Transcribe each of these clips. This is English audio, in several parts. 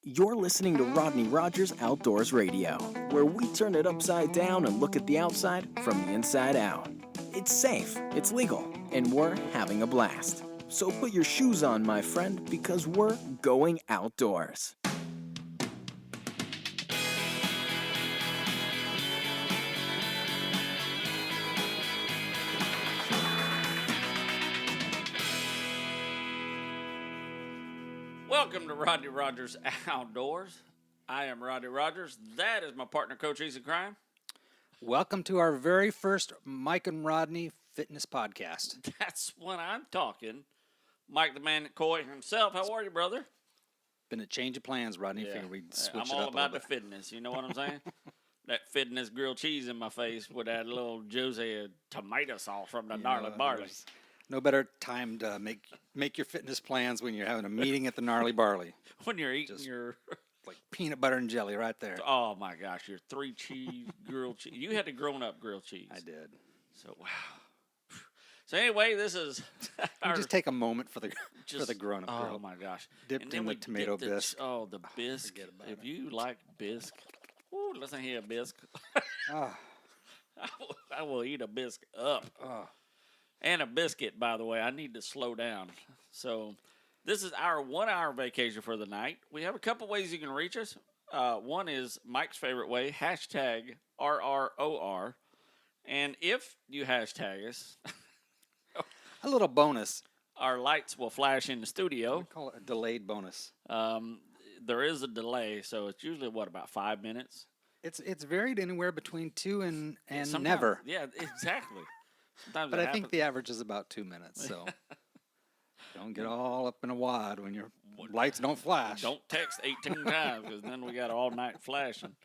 You're listening to Rodney Rogers Outdoors Radio, where we turn it upside down and look at the outside from the inside out. It's safe, it's legal, and we're having a blast. So put your shoes on, my friend, because we're going outdoors. Welcome to Rodney Rogers Outdoors. I am Rodney Rogers. That is my partner, Coach Easy Crime. Welcome to our very first Mike and Rodney Fitness Podcast. That's when I'm talking. Mike the Man Coy himself. How are you, brother? Been a change of plans, Rodney. Figured we'd switch I'm it all up about a the little bit. fitness. You know what I'm saying? That fitness grilled cheese in my face with that little Jose tomato sauce from the gnarly barley. There's no better time to make your fitness plans when you're having a meeting at the gnarly barley. When you're eating your... Like peanut butter and jelly right there. Oh, my gosh. Your 3-cheese grilled cheese. You had the grown-up grilled cheese. I did. So, wow. So, anyway, this is... Just take a moment for the grown-up Oh, grill. my gosh. Dipped in the tomato bisque. Oh, the bisque. If you like bisque, ooh, listen here, bisque. Oh. I will eat a bisque up. Oh. And a biscuit, by the way. I need to slow down. So... This is our 1-hour vacation for the night. We have a couple ways you can reach us. One is Mike's favorite way, hashtag RROR. And if you hashtag us, A little bonus. our lights will flash in the studio. We call it a delayed bonus. There is a delay, so it's usually, about 5 minutes? It's varied anywhere between 2 and Sometimes- never. Yeah, exactly. Sometimes But it I think happens. the average is about 2 minutes, so don't get all up in a wad when your lights don't flash. Don't text 18 times because then we got all night flashing.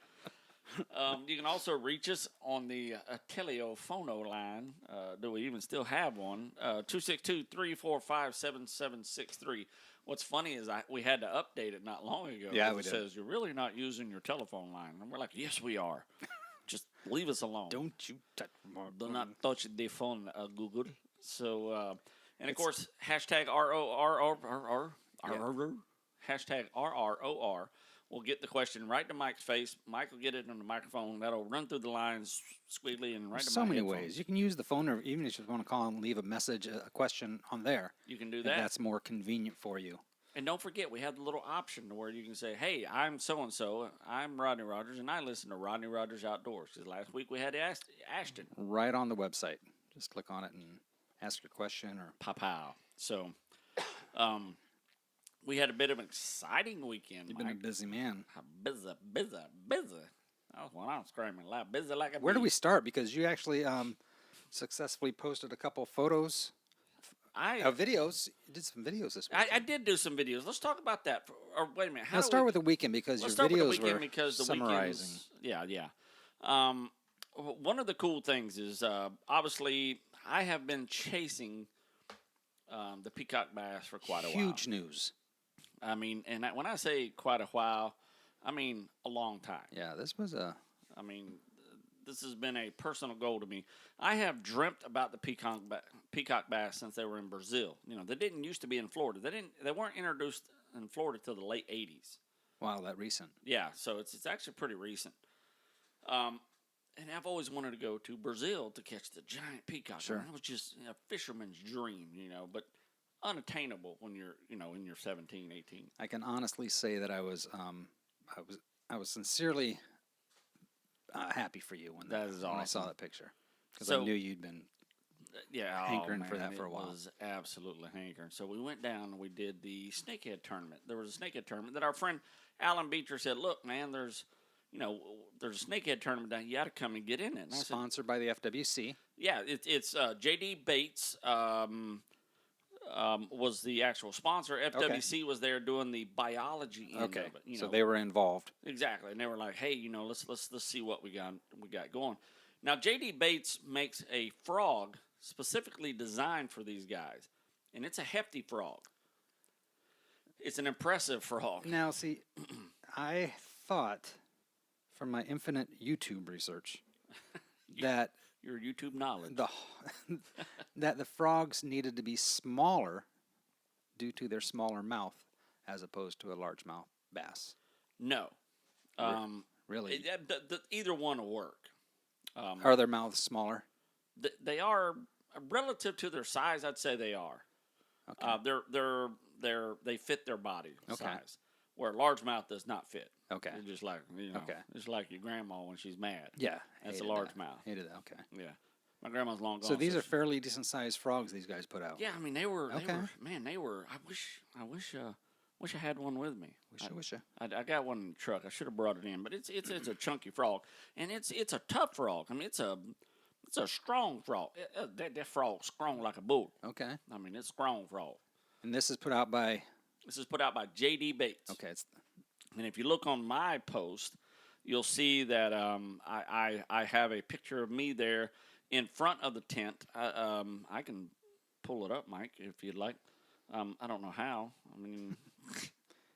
You can also reach us on the telephono line. Do we even still have one? 262-345-7763. What's funny is we had to update it not long ago. Yeah, we It did. says, you're really not using your telephone line. And we're like, yes, we are. Just leave us alone. Don't you touch my Do not touch the phone, Google. So, and of course, hashtag RROR, hashtag RROR will get the question right to Mike's face. Mike will get it on the microphone. That'll run through the lines squeakly and right to so my many headphones. ways. You can use the phone, or even if you want to call and leave a message, a question on there. You can do If that. that's more convenient for you. And don't forget, we have the little option where you can say, hey, I'm so-and-so. I'm Rodney Rogers, and I listen to Rodney Rogers Outdoors. Because last week we had Ashton. Right on the website. Just click on it and ask your question or Pow. So, we had a bit of an exciting weekend, you've been a Mike. busy man. Busy. That was when I was screaming loud. Busy like a Where do bee. we start? Because you actually successfully posted a couple photos, videos. You did some videos this week. I did do some videos. Let's talk about that. Or wait a minute. Let's start with the weekend because let's your start with videos the weekend were because the summarizing. weekends. Yeah. One of the cool things is obviously I have been chasing the Peacock Bass for quite a while. Huge news. I mean, and when I say quite a while, I mean a long time. Yeah, this was a... I mean, this has been a personal goal to me. I have dreamt about the peacock bass since they were in Brazil. You know, they didn't used to be in Florida. They weren't introduced in Florida till the late 80s. Wow, that recent. Yeah, so it's actually pretty recent. And I've always wanted to go to Brazil to catch the giant peacock. Sure. And it was just a fisherman's dream, but unattainable when you're, in your 17, 18. I can honestly say that I was sincerely happy for you when I saw awesome. that picture because So- I knew you'd been hankering for that for a while. It was absolutely hankering. So we went down and we did the Snakehead Tournament. There was a Snakehead Tournament that our friend Alan Beecher said, look, man, there's a Snakehead Tournament down. You got to come and get in it. And I said, Sponsored by the FWC. yeah, it's J.D. Bates was the actual sponsor. FWC was there doing the biology end of it. So they were involved. Exactly, and they were like, "Hey, let's see what we got going." Now, J.D. Bates makes a frog specifically designed for these guys, and it's a hefty frog. It's an impressive frog. Now, see, I thought from my infinite YouTube research that Your YouTube knowledge. that the frogs needed to be smaller due to their smaller mouth as opposed to a largemouth bass. No. Really? Either one will work. Are their mouths smaller? They are relative to their size. I'd say they are. Okay. They fit their body Okay. size, where a largemouth does not fit. Okay. They're just like just like your grandma when she's mad. Yeah. That's a largemouth. Hated that. Okay. Yeah, my grandma's long gone. So these are fairly decent sized frogs these guys put out. Yeah, I mean they were. Okay. They were. I wish I had one with me. Wish. I got one in the truck. I should have brought it in, but it's a chunky frog, and it's a tough frog. I mean it's a strong frog. That frog's strong like a bull. Okay. I mean it's a strong frog. And this is put out by. This is put out by J.D. Bates. Okay. And if you look on my post, you'll see that I have a picture of me there in front of the tent. I can pull it up, Mike, if you'd like. I don't know how. I mean,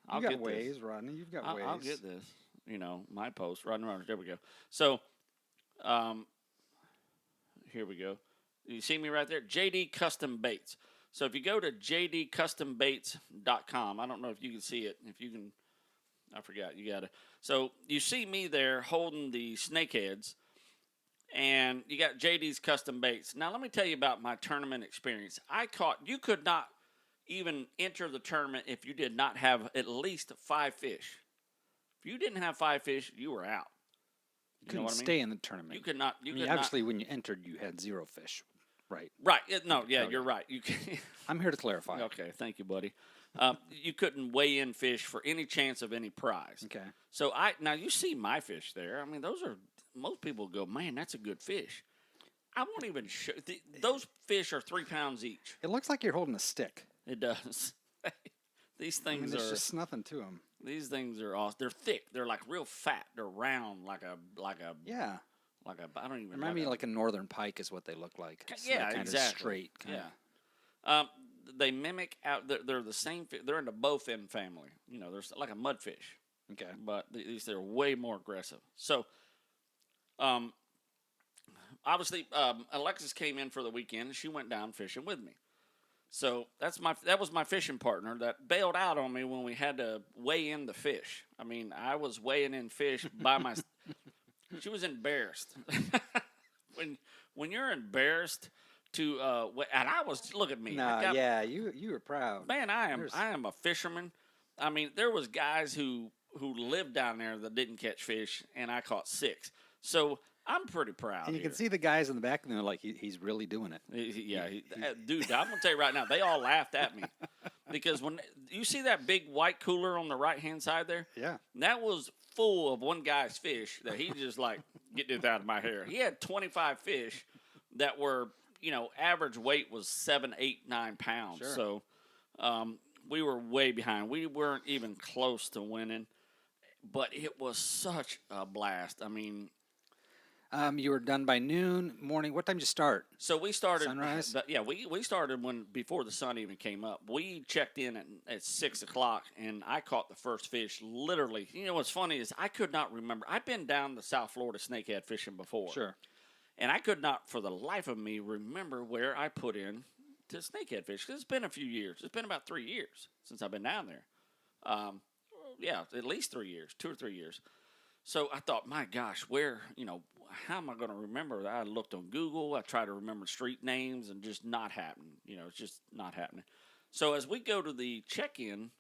I'll get ways, Rodney. You've got ways. I'll get this. My post. Rodney. There we go. So, here we go. You see me right there? JD Custom Baits. So if you go to jdcustombaits.com, I don't know if you can see it. If you can, I forgot. You got to. So you see me there holding the Snakeheads, and you got JD's Custom Baits. Now let me tell you about my tournament experience. You could not even enter the tournament if you did not have at least 5 fish. If you didn't have 5 fish, you were out. You couldn't stay in the tournament. You could not. Obviously, when you entered, you had 0 fish. Right. Right. You're right. I'm here to clarify. Okay, thank you, buddy. You couldn't weigh in fish for any chance of any prize. Okay. So now you see my fish there. I mean, most people go, man, that's a good fish. I won't even show. Those fish are 3 pounds each. It looks like you're holding a stick. It does. These things there's just nothing to them. These things are awesome. They're thick. They're like real fat. They're round like a. Yeah. I don't even. Remind me like a northern pike is what they look like. Yeah, kind exactly. Of straight. Yeah. They mimic out. They're the same. They're in the bowfin family. There's like a mudfish. Okay. But they're way more aggressive. So, obviously, Alexis came in for the weekend and she went down fishing with me. So that was my fishing partner that bailed out on me when we had to weigh in the fish. I mean, I was weighing in fish by my. She was embarrassed. when you're embarrassed to and I was look at me. You were proud. Man, I am a fisherman. I mean, there was guys who lived down there that didn't catch fish, and I caught 6. So I'm pretty proud. And you can see the guys in the back, and they're like, he's really doing it. Dude, I'm gonna tell you right now, they all laughed at me because when you see that big white cooler on the right hand side there, that was full of one guy's fish that he just like, get this out of my hair. He had 25 fish that were, average weight was 7, 8, 9 pounds. Sure. So we were way behind. We weren't even close to winning, but it was such a blast. I mean, you were done by noon, morning. What time did you start? So we started sunrise. We started before the sun even came up. We checked in at 6 o'clock, and I caught the first fish. Literally, what's funny is I could not remember. I've been down the South Florida snakehead fishing before, sure, and I could not, for the life of me, remember where I put in to snakehead fish. Because it's been a few years. It's been about 3 years since I've been down there. At least 3 years, 2 or 3 years. So I thought, my gosh, where, how am I going to remember that? I looked on Google. I tried to remember street names and just not happening. It's just not happening. So as we go to the check-in,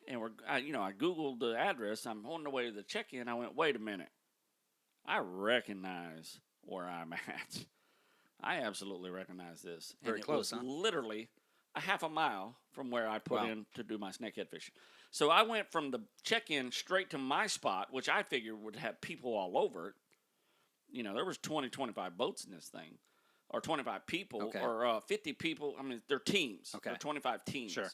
and I Googled the address. I'm on the way to the check-in. I went, wait a minute. I recognize where I'm at. I absolutely recognize this. Very close, huh? Literally a half a mile from where I put in to do my snakehead fishing. So I went from the check-in straight to my spot, which I figured would have people all over it. There was 20, 25 boats in this thing, or 25 people, or 50 people. I mean, they're teams. Okay. They're 25 teams. Sure.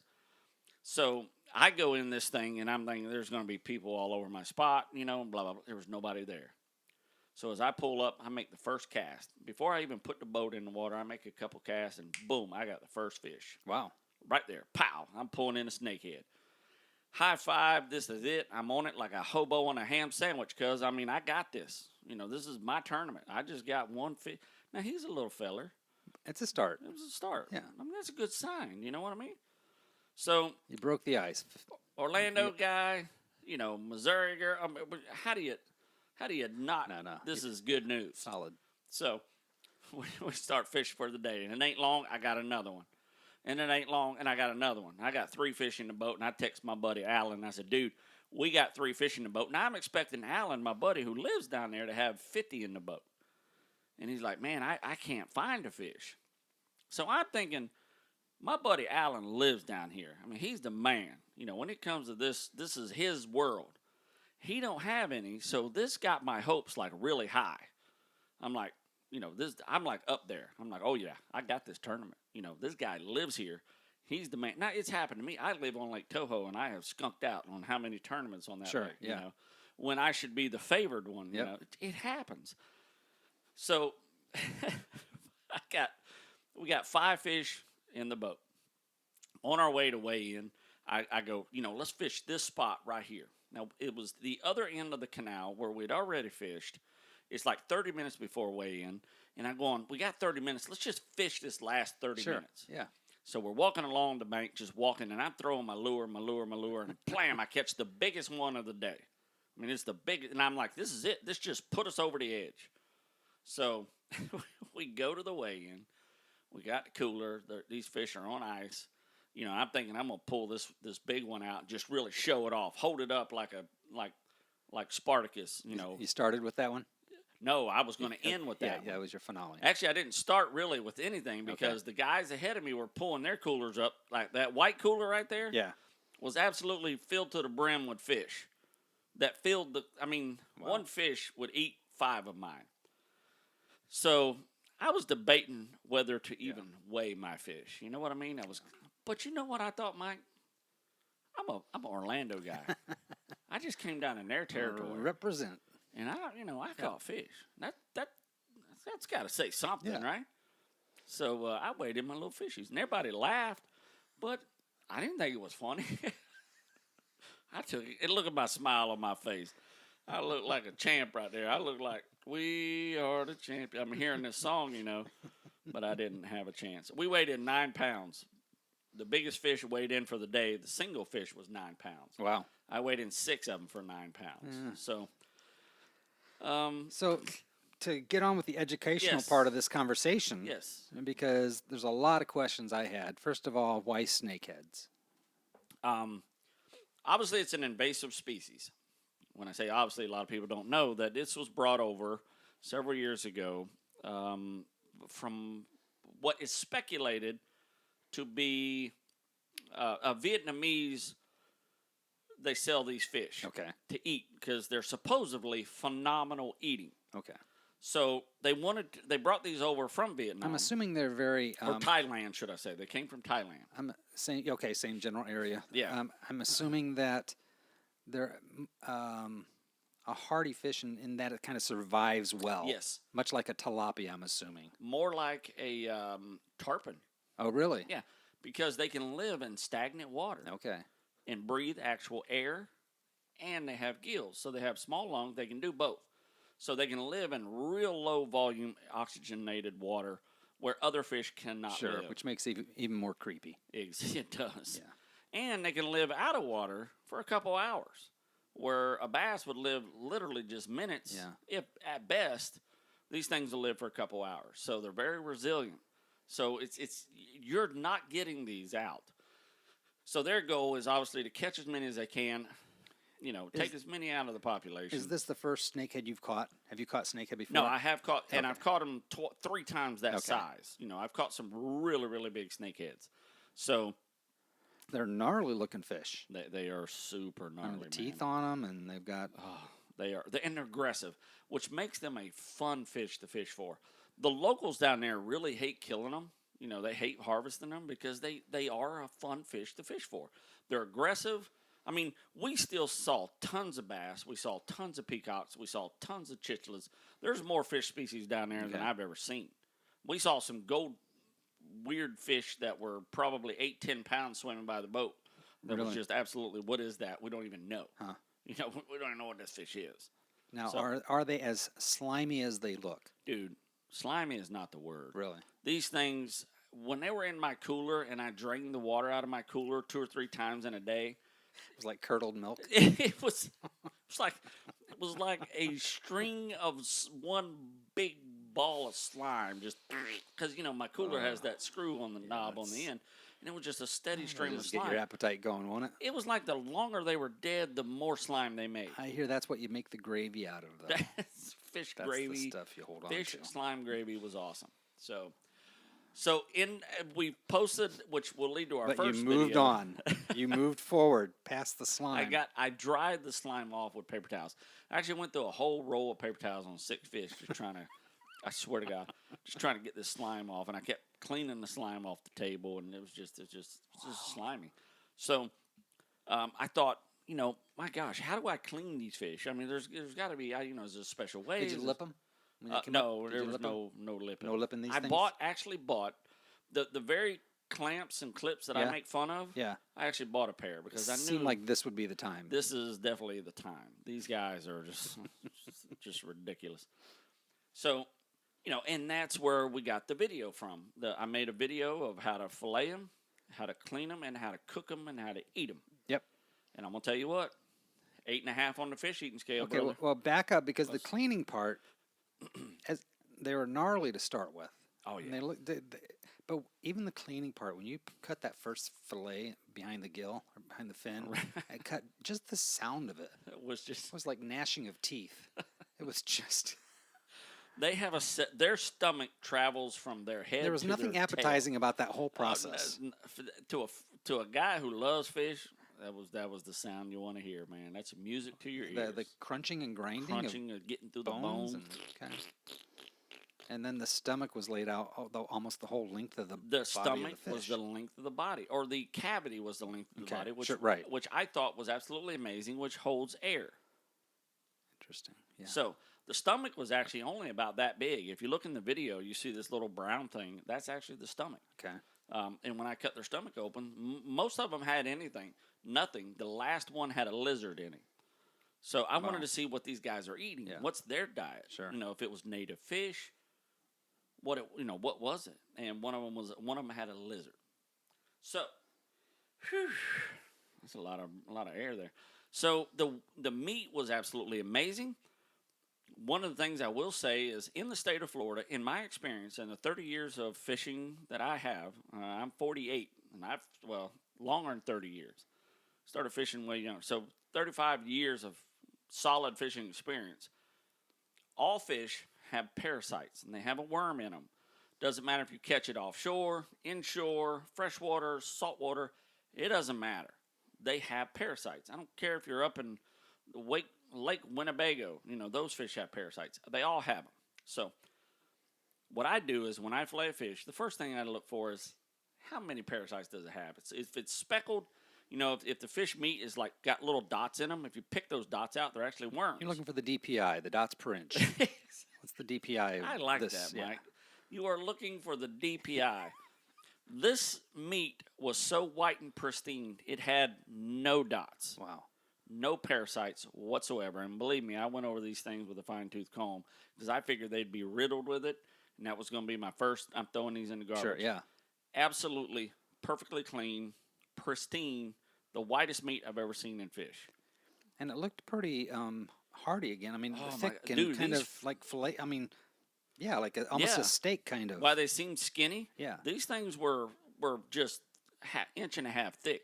So I go in this thing, and I'm thinking there's going to be people all over my spot, blah, blah, blah. There was nobody there. So as I pull up, I make the first cast. Before I even put the boat in the water, I make a couple casts, and boom, I got the first fish. Wow. Right there. Pow. I'm pulling in a snakehead. High five. This is it. I'm on it like a hobo on a ham sandwich because, I got this. This is my tournament. I just got one fish. Now, he's a little feller. It's a start. It was a start. Yeah. That's a good sign. You know what I mean? So. You broke the ice. Orlando guy, Missouri girl. How do you not? No. This is good news. Solid. So we start fishing for the day, and it ain't long. I got another one, and it ain't long, and I got another one. I got 3 fish in the boat, and I text my buddy Alan. And I said, dude, we got 3 fish in the boat. Now I'm expecting Alan, my buddy who lives down there, to have 50 in the boat. And he's like, man, I can't find a fish. So I'm thinking, my buddy Alan lives down here. I mean, he's the man. When it comes to this is his world. He don't have any, so this got my hopes like really high. I'm like, I'm like up there. I'm like, oh yeah, I got this tournament. This guy lives here. He's the man. Now, it's happened to me. I live on Lake Toho, and I have skunked out on how many tournaments on that lake, yeah. When I should be the favored one. Yep. It happens. So we got 5 fish in the boat. On our way to weigh in, I go, let's fish this spot right here. Now, it was the other end of the canal where we'd already fished. It's like 30 minutes before weigh-in, and I'm going, we got 30 minutes. Let's just fish this last 30 minutes. Yeah. So we're walking along the bank, just walking, and I'm throwing my lure, and blam, I catch the biggest one of the day. I mean, it's the biggest, and I'm like, this is it. This just put us over the edge. So we go to the weigh-in. We got the cooler. These fish are on ice. I'm thinking I'm gonna pull this big one out and just really show it off, hold it up like Spartacus. You started with that one? No, I was going to end with that. Yeah, one. that was your finale. Actually, I didn't start really with anything because the guys ahead of me were pulling their coolers up. Like that white cooler right there. Yeah, was absolutely filled to the brim with fish. That filled one fish would eat 5 of mine. So I was debating whether to even weigh my fish. You know what I mean? But you know what I thought, Mike? I'm an Orlando guy. I just came down in their territory. Represent. And I caught fish. That's got to say something, right? So I weighed in my little fishies, and everybody laughed, but I didn't think it was funny. I took it. And look at my smile on my face. I look like a champ right there. I look like we are the champion. I'm hearing this song, but I didn't have a chance. We weighed in 9 pounds. The biggest fish weighed in for the day, the single fish was 9 pounds. Wow. I weighed in 6 of them for 9 pounds. Yeah. So, to get on with the educational part of this conversation, because there's a lot of questions I had. First of all, why snakeheads? Obviously, it's an invasive species. When I say obviously, a lot of people don't know that this was brought over several years ago from what is speculated to be a Vietnamese. They sell these fish to eat because they're supposedly phenomenal eating. Okay. So they brought these over from Vietnam. I'm assuming they're very or Thailand, should I say? They came from Thailand. I'm saying same general area. Yeah. I'm assuming that they're a hardy fish in that it kind of survives well. Yes. Much like a tilapia, I'm assuming. More like a tarpon. Oh, really? Yeah, because they can live in stagnant water. Okay. And breathe actual air, and they have gills. So they have small lungs. They can do both. So they can live in real low volume oxygenated water where other fish cannot live. Which makes it even more creepy. It does. Yeah. And they can live out of water for a couple hours, where a bass would live literally just minutes. Yeah. If at best, these things will live for a couple hours. So they're very resilient. So it's you're not getting these out. So their goal is obviously to catch as many as they can, take as many out of the population. Is this the first snakehead you've caught? Have you caught snakehead before? No, I have caught, and I've caught them 3 times that size. I've caught some really, really big snakeheads. So they're gnarly looking fish. They are super gnarly. And the teeth on them, and they've got. And they're aggressive, which makes them a fun fish to fish for. The locals down there really hate killing them. They hate harvesting them because they are a fun fish to fish for. They're aggressive. I mean, we still saw tons of bass. We saw tons of peacocks. We saw tons of chichelas. There's more fish species down there than I've ever seen. We saw some weird fish that were probably 8-10 pounds swimming by the boat. That was just absolutely, what is that? We don't even know. Huh. We don't even know what this fish is. Now, are they as slimy as they look? Dude, slimy is not the word. Really? These things, when they were in my cooler and I drained the water out of my cooler 2 or 3 times in a day, was like curdled milk. It was like a string of one big ball of slime, just because my cooler has that screw on the knob on the end, and it was just a steady stream of slime. Get your appetite going, won't it? It was like the longer they were dead, the more slime they made. I hear that's what you make the gravy out of, though. That's fish gravy. That's the stuff you hold on Fish to. slime gravy was awesome. So we posted, which will lead to our first you moved video. on. You moved forward past the slime. I dried the slime off with paper towels. I actually went through a whole roll of paper towels on 6 fish, just trying to. I swear to God, just trying to get this slime off, and I kept cleaning the slime off the table, and it was just slimy. So I thought, my gosh, how do I clean these fish? I mean, there's got to be, there's a special way. Did you lip them? No, there was no lipping. No lipping these things? I actually bought the very clamps and clips that I make fun of. Yeah. I actually bought a pair because I knew. Seemed like this would be the time. This is definitely the time. These guys are just ridiculous. So, and that's where we got the video from. I made a video of how to fillet them, how to clean them, and how to cook them, and how to eat them. Yep. And I'm going to tell you what, 8.5 on the fish eating scale, Okay, brother. well, back up, because the cleaning part, they were gnarly to start with. Oh, yeah. And but even the cleaning part, when you cut that first fillet behind the gill, or behind the fin, and cut, just the sound of it. It was like gnashing of teeth. It was just... They have their stomach travels from their head. There was nothing appetizing about that whole process. To a guy who loves fish, that was the sound you want to hear, man. That's music to your ears. The crunching and grinding, getting through the bones, and then the stomach was laid out, almost the whole length of the body the stomach of the fish. was the length of the body, or the cavity was the length of the body, which I thought was absolutely amazing, which holds air. Interesting. Yeah. So the stomach was actually only about that big. If you look in the video, you see this little brown thing. That's actually the stomach. Okay. And when I cut their stomach open, most of them had nothing. The last one had a lizard in it. So I wanted to see what these guys are eating. Yeah. What's their diet? Sure. If it was native fish, what was it? And one of them had a lizard. So, that's a lot of air there. So the meat was absolutely amazing. One of the things I will say is, in the state of Florida, in my experience, in the 30 years of fishing that I have, I'm 48, and longer than 30 years. Started fishing way younger. So 35 years of solid fishing experience. All fish have parasites, and they have a worm in them. Doesn't matter if you catch it offshore, inshore, freshwater, saltwater. It doesn't matter. They have parasites. I don't care if you're up in Lake Winnebago. Those fish have parasites. They all have them. So what I do is, when I fillet a fish, the first thing I look for is, how many parasites does it have? If it's speckled, if the fish meat is got little dots in them, if you pick those dots out, they're actually worms. You're looking for the DPI, the dots per inch. What's the DPI? I like that, Mike. You are looking for the DPI. This meat was so white and pristine, it had no dots. Wow. No parasites whatsoever. And believe me, I went over these things with a fine-tooth comb, because I figured they'd be riddled with it, and that was going to be my first. I'm throwing these in the garbage. Sure, yeah. Absolutely perfectly clean, pristine, the whitest meat I've ever seen in fish. And it looked pretty hearty again. I mean, thick and dude, kind of like fillet. I mean, yeah, like almost a steak kind of. Why they seemed skinny? Yeah. These things were just inch and a half thick.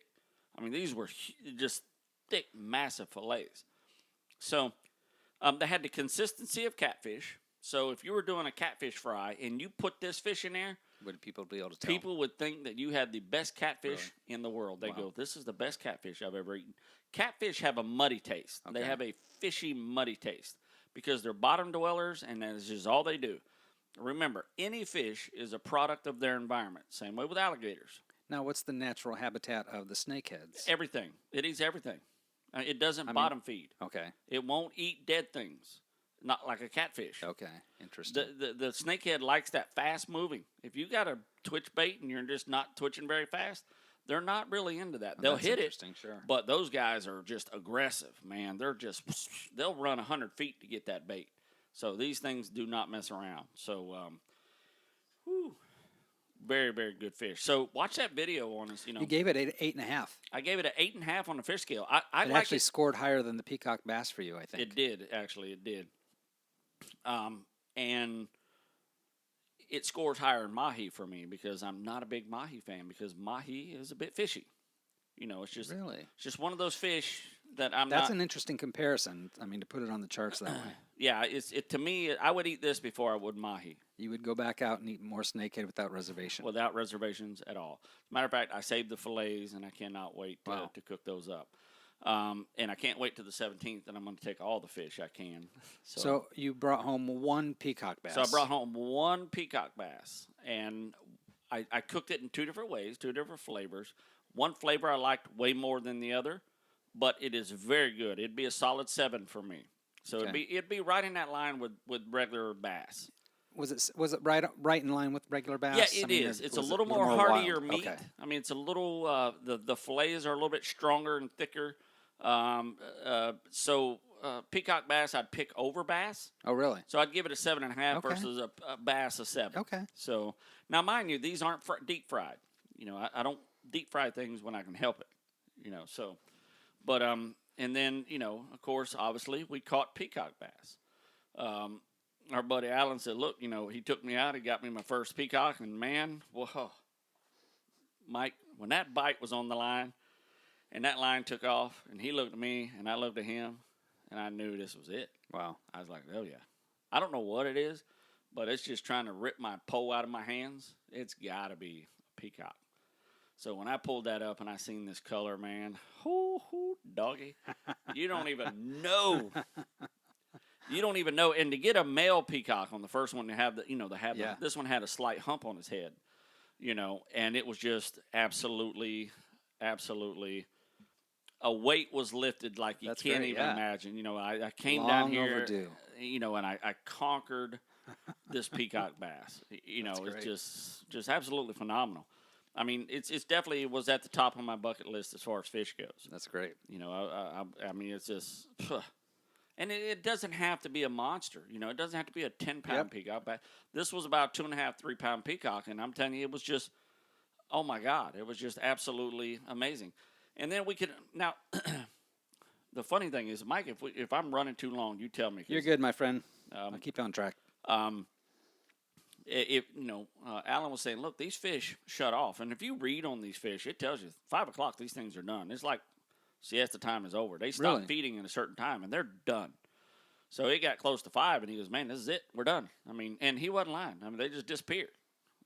I mean, these were just thick, massive fillets. So they had the consistency of catfish. So if you were doing a catfish fry and you put this fish in there, would people be able to tell? People would think that you had the best catfish in the world. They go, this is the best catfish I've ever eaten. Catfish have a muddy taste. Okay. They have a fishy, muddy taste because they're bottom dwellers, and that's just all they do. Remember, any fish is a product of their environment. Same way with alligators. Now, what's the natural habitat of the snakeheads? Everything. It eats everything. It doesn't bottom feed. Okay. It won't eat dead things. Not like a catfish. Okay, interesting. The snakehead likes that fast moving. If you got a twitch bait and you're just not twitching very fast, they're not really into that. They'll hit it, sure. But those guys are just aggressive, man. They'll run 100 feet to get that bait. So these things do not mess around. So, Very, very good fish. So watch that video on us. You gave it 8.5. I gave it an 8.5 on the fish scale. I It like actually scored higher than the Peacock Bass for you, I think. It did, actually. It did. And it scores higher in mahi for me because I'm not a big mahi fan because mahi is a bit fishy. It's just Really? It's just one of those fish that I'm That's not. an interesting comparison. I mean, to put it on the charts that way. Yeah, to me, I would eat this before I would mahi. You would go back out and eat more snakehead without reservation. Without reservations at all. As a matter of fact, I saved the fillets, and I cannot wait to cook those up. And I can't wait till the 17th, and I'm going to take all the fish I can. So you brought home one Peacock Bass. So I brought home one Peacock Bass, and I cooked it in 2 different ways, 2 different flavors. One flavor I liked way more than the other, but it is very good. It'd be a solid 7 for me. So it'd be right in that line with regular bass. Was it right in line with regular bass? Yeah, it is. It's a little more heartier meat. Okay. I mean, it's a little the fillets are a little bit stronger and thicker. So Peacock Bass I'd pick over bass. Oh, really? So I'd give it a 7.5 versus a bass a 7. Okay. So now, mind you, these aren't deep fried. I don't deep fry things when I can help it. So, but and then of course, obviously, we caught Peacock Bass. Our buddy Alan said, "Look, he took me out. He got me my first peacock, and man, whoa, Mike, when that bite was on the line, and that line took off, and he looked at me, and I looked at him, and I knew this was it. Wow. I was like, oh yeah, I don't know what it is, but it's just trying to rip my pole out of my hands. It's got to be a peacock." So when I pulled that up and I seen this color, man, doggy, you don't even know. You don't even know. And to get a male peacock on the first one, to have this one had a slight hump on his head, and it was just absolutely, a weight was lifted like you can't even imagine. I came down here, overdue. And I conquered this Peacock Bass. It's just absolutely phenomenal. I mean, it was at the top of my bucket list as far as fish goes. That's great. I mean, it's just, and it doesn't have to be a monster. It doesn't have to be a 10-pound peacock. But this was about 2.5, 3-pound peacock, and I'm telling you, it was just, oh my God, it was just absolutely amazing. And then we could now. The funny thing is, Mike, if I'm running too long, you tell me. You're good, my friend. I'll keep you on track. Alan was saying, look, these fish shut off, and if you read on these fish, it tells you 5 o'clock these things are done. It's like siesta time is over. They stop feeding at a certain time, and they're done. So it got close to 5, and he goes, man, this is it. We're done. I mean, and he wasn't lying. I mean, they just disappeared.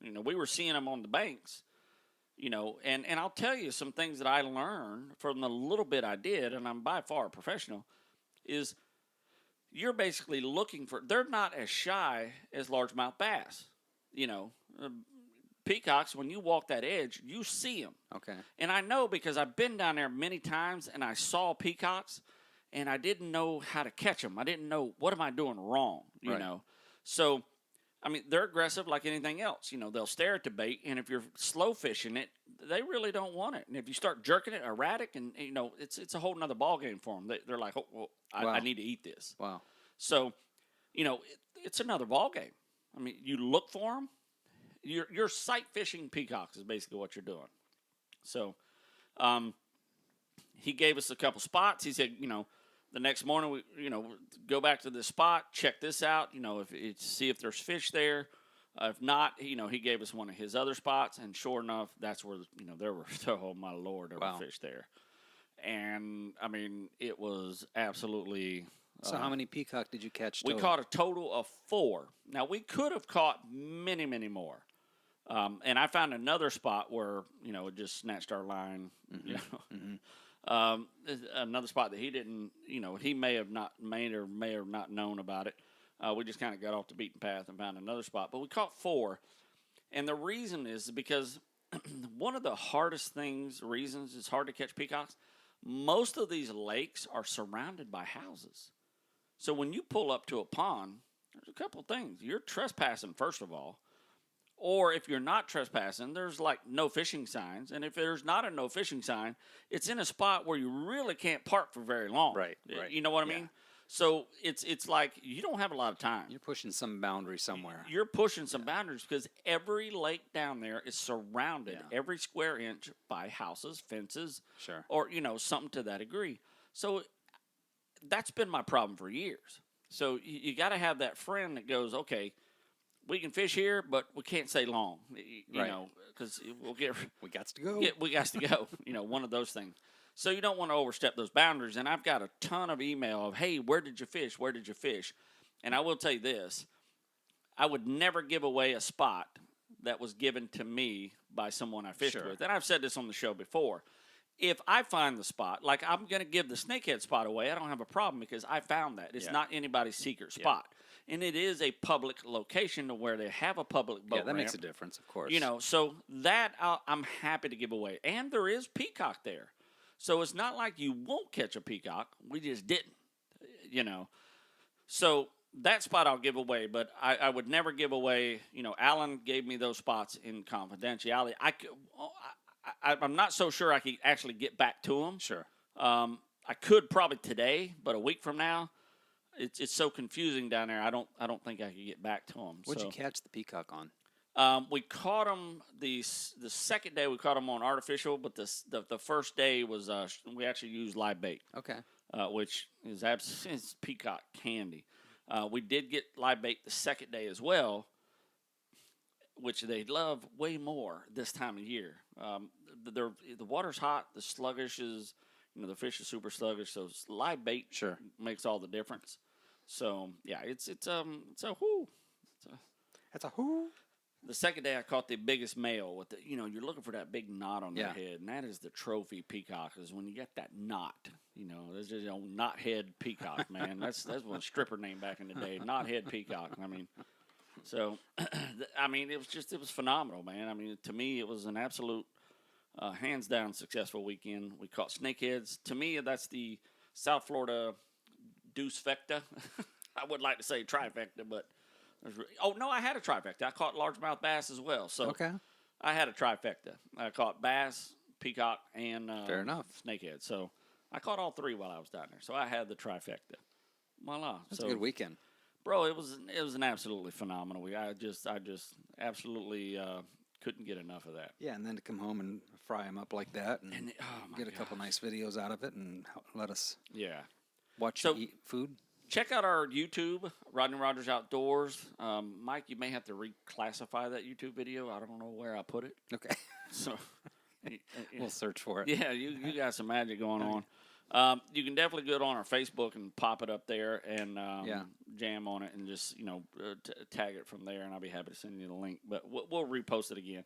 We were seeing them on the banks, and I'll tell you some things that I learned from the little bit I did, and I'm by far a professional, is you're basically looking for, they're not as shy as largemouth bass. Peacocks, when you walk that edge, you see them. Okay. And I know because I've been down there many times and I saw peacocks and I didn't know how to catch them. I didn't know, what am I doing wrong, you know? So, I mean, they're aggressive like anything else. They'll stare at the bait, and if you're slow fishing it, they really don't want it. And if you start jerking it erratic, and it's a whole nother ballgame for them. They're like, oh, well, I need to eat this. Wow. So, it's another ballgame. I mean, you look for them. You're sight fishing peacocks is basically what you're doing. So, he gave us a couple spots. He said, the next morning we, go back to this spot, check this out. See if there's fish there. If not, he gave us one of his other spots, and sure enough, that's where there were. Oh my Lord, there were fish there. And I mean, it was absolutely. So how many peacock did you catch? We caught a total of 4. Now we could have caught many, many more. And I found another spot where it just snatched our line. Another spot that he didn't. He may have not known about it. We just kind of got off the beaten path and found another spot. But we caught 4, and the reason is because one of the hardest reasons it's hard to catch peacocks. Most of these lakes are surrounded by houses. So when you pull up to a pond, there's a couple things. You're trespassing, first of all. Or if you're not trespassing, there's like no fishing signs. And if there's not a no fishing sign, it's in a spot where you really can't park for very long. Right. You know what I mean? So it's like you don't have a lot of time. You're pushing some boundary somewhere. You're pushing some boundaries because every lake down there is surrounded every square inch by houses, fences, Sure. or something to that degree. So that's been my problem for years. So you got to have that friend that goes, okay, we can fish here, but we can't stay long, because we'll get We got to go. we got to go. One of those things. So you don't want to overstep those boundaries. And I've got a ton of email of, hey, where did you fish? Where did you fish? And I will tell you this. I would never give away a spot that was given to me by someone I fished with. And I've said this on the show before. If I find the spot, like I'm going to give the Snakehead spot away, I don't have a problem because I found that. It's not anybody's secret spot. And it is a public location to where they have a public boat ramp. Yeah, that makes a difference, of course. So that I'm happy to give away. And there is peacock there. So it's not like you won't catch a peacock. We just didn't, So that spot I'll give away, but I would never give away. Alan gave me those spots in confidentiality. I'm not so sure I could actually get back to them. Sure. I could probably today, but a week from now, it's so confusing down there. I don't think I could get back to them. What'd you catch the peacock on? We caught them the second day. We caught them on artificial, but the first day was we actually used live bait. Okay. Which is it's peacock candy. We did get live bait the second day as well, which they love way more this time of year. The water's hot. The sluggish is, the fish is super sluggish. So live bait makes all the difference. So yeah, it's a whoo. That's a who? The second day I caught the biggest male with you're looking for that big knot on their head, and that is the trophy peacock. Is when you get that knot, there's just knot head peacock, man. That's one stripper name back in the day, knot head peacock. So it was phenomenal, man. To me it was an absolute hands down successful weekend. We caught snakeheads. To me, that's the South Florida deuce fecta. I would like to say trifecta, but. I had a trifecta. I caught largemouth bass as well. So I had a trifecta. I caught bass, peacock, and fair enough, snakehead. So I caught all three while I was down there. So I had the trifecta. Voila. That's a good weekend, bro. It was an absolutely phenomenal week. I just absolutely couldn't get enough of that. Yeah, and then to come home and fry them up like that and get a couple nice videos out of it and let us watch you eat food. Check out our YouTube, Rodney Rogers Outdoors. Mike, you may have to reclassify that YouTube video. I don't know where I put it. Okay. So we'll search for it. Yeah, you got some magic going on. You can definitely go on our Facebook and pop it up there and jam on it and just tag it from there, and I'll be happy to send you the link. But we'll repost it again.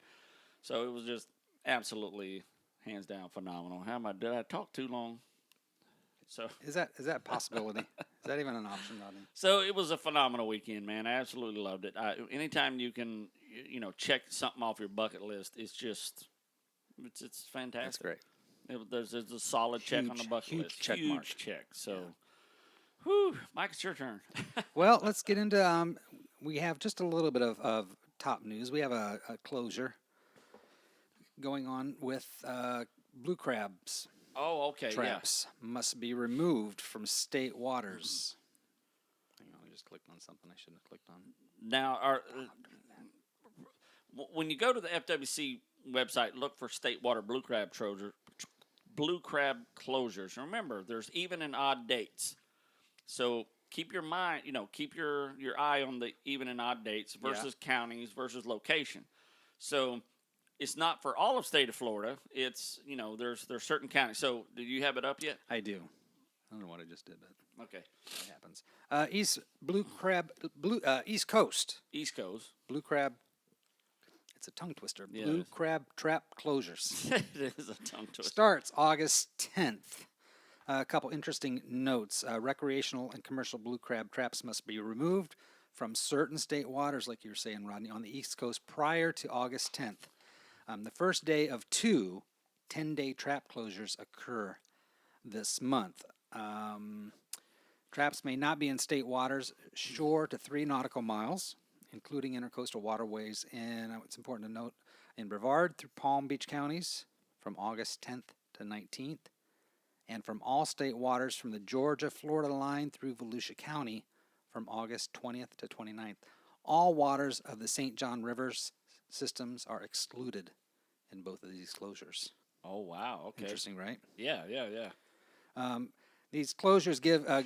So it was just absolutely hands down phenomenal. Did I talk too long? So is that a possibility? Is that even an option, Rodney? So it was a phenomenal weekend, man. I absolutely loved it. Anytime you can, check something off your bucket list, it's fantastic. That's great. There's a solid check on the bucket list. Check huge mark. check. So, whew, Mike, it's your turn. Well, let's get into. We have just a little bit of top news. We have a closure going on with blue crabs. Oh, okay. Traps must be removed from state waters. Hang on, I just clicked on something I shouldn't have clicked on. Now, when you go to the FWC website, look for state water blue crab closures. Remember, there's even and odd dates. So keep your eye on the even and odd dates versus counties versus location. So it's not for all of state of Florida. It's, there's certain counties. So, do you have it up yet? I do. I don't know what I just did, but okay, that happens. East Coast. East Coast. Blue crab. It's a tongue twister. Yeah, blue crab trap closures. It is a tongue twister. Starts August 10th. A couple interesting notes. Recreational and commercial blue crab traps must be removed from certain state waters, like you were saying, Rodney, on the East Coast prior to August 10th. The first day of 2 10-day trap closures occur this month. Traps may not be in state waters shore to 3 nautical miles, including intercoastal waterways, and it's important to note, in Brevard through Palm Beach counties from August 10th to 19th, and from all state waters from the Georgia-Florida line through Volusia County from August 20th to 29th. All waters of the St. John Rivers systems are excluded in both of these closures. Oh, wow. Okay. Interesting, right? Yeah. These closures give the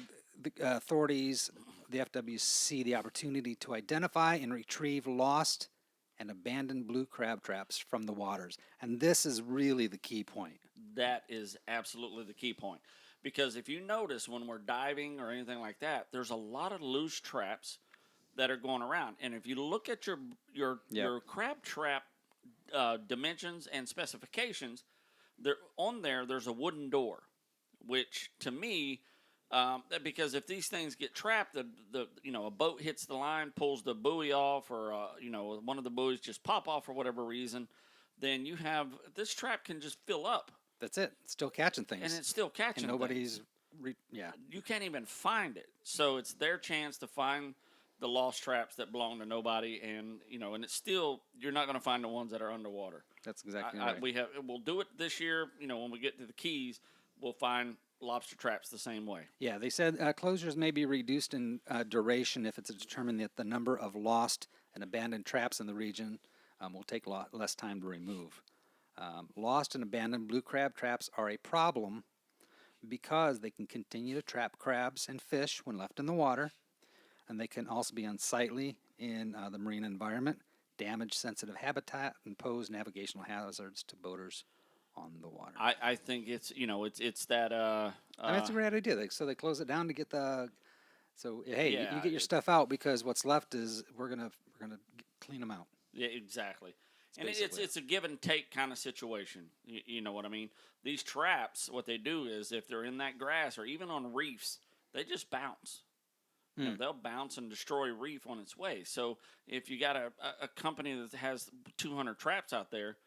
authorities, the FWC, the opportunity to identify and retrieve lost and abandoned blue crab traps from the waters. And this is really the key point. That is absolutely the key point. Because if you notice when we're diving or anything like that, there's a lot of loose traps that are going around. And if you look at your crab trap dimensions and specifications, there's a wooden door, which to me, because if these things get trapped, a boat hits the line, pulls the buoy off, or one of the buoys just pop off for whatever reason, then you have this trap can just fill up. That's it. It's still catching things. And it's still catching and nobody's things. You can't even find it. So it's their chance to find the lost traps that belong to nobody, and and it's still, you're not going to find the ones that are underwater. That's exactly right. We'll do it this year. When we get to the Keys, we'll find lobster traps the same way. Yeah, they said closures may be reduced in duration if it's determined that the number of lost and abandoned traps in the region will take less time to remove. Lost and abandoned blue crab traps are a problem because they can continue to trap crabs and fish when left in the water, and they can also be unsightly in the marine environment, damage sensitive habitat, and pose navigational hazards to boaters on the water. I think it's that. I mean, it's a great idea. So they close it down to get the. So hey, you get your stuff out, because what's left is we're gonna clean them out. Yeah, exactly. And it's a give and take kind of situation. You know what I mean? These traps, what they do is if they're in that grass or even on reefs, they just bounce. They'll bounce and destroy reef on its way. So if you got a company that has 200 traps out there,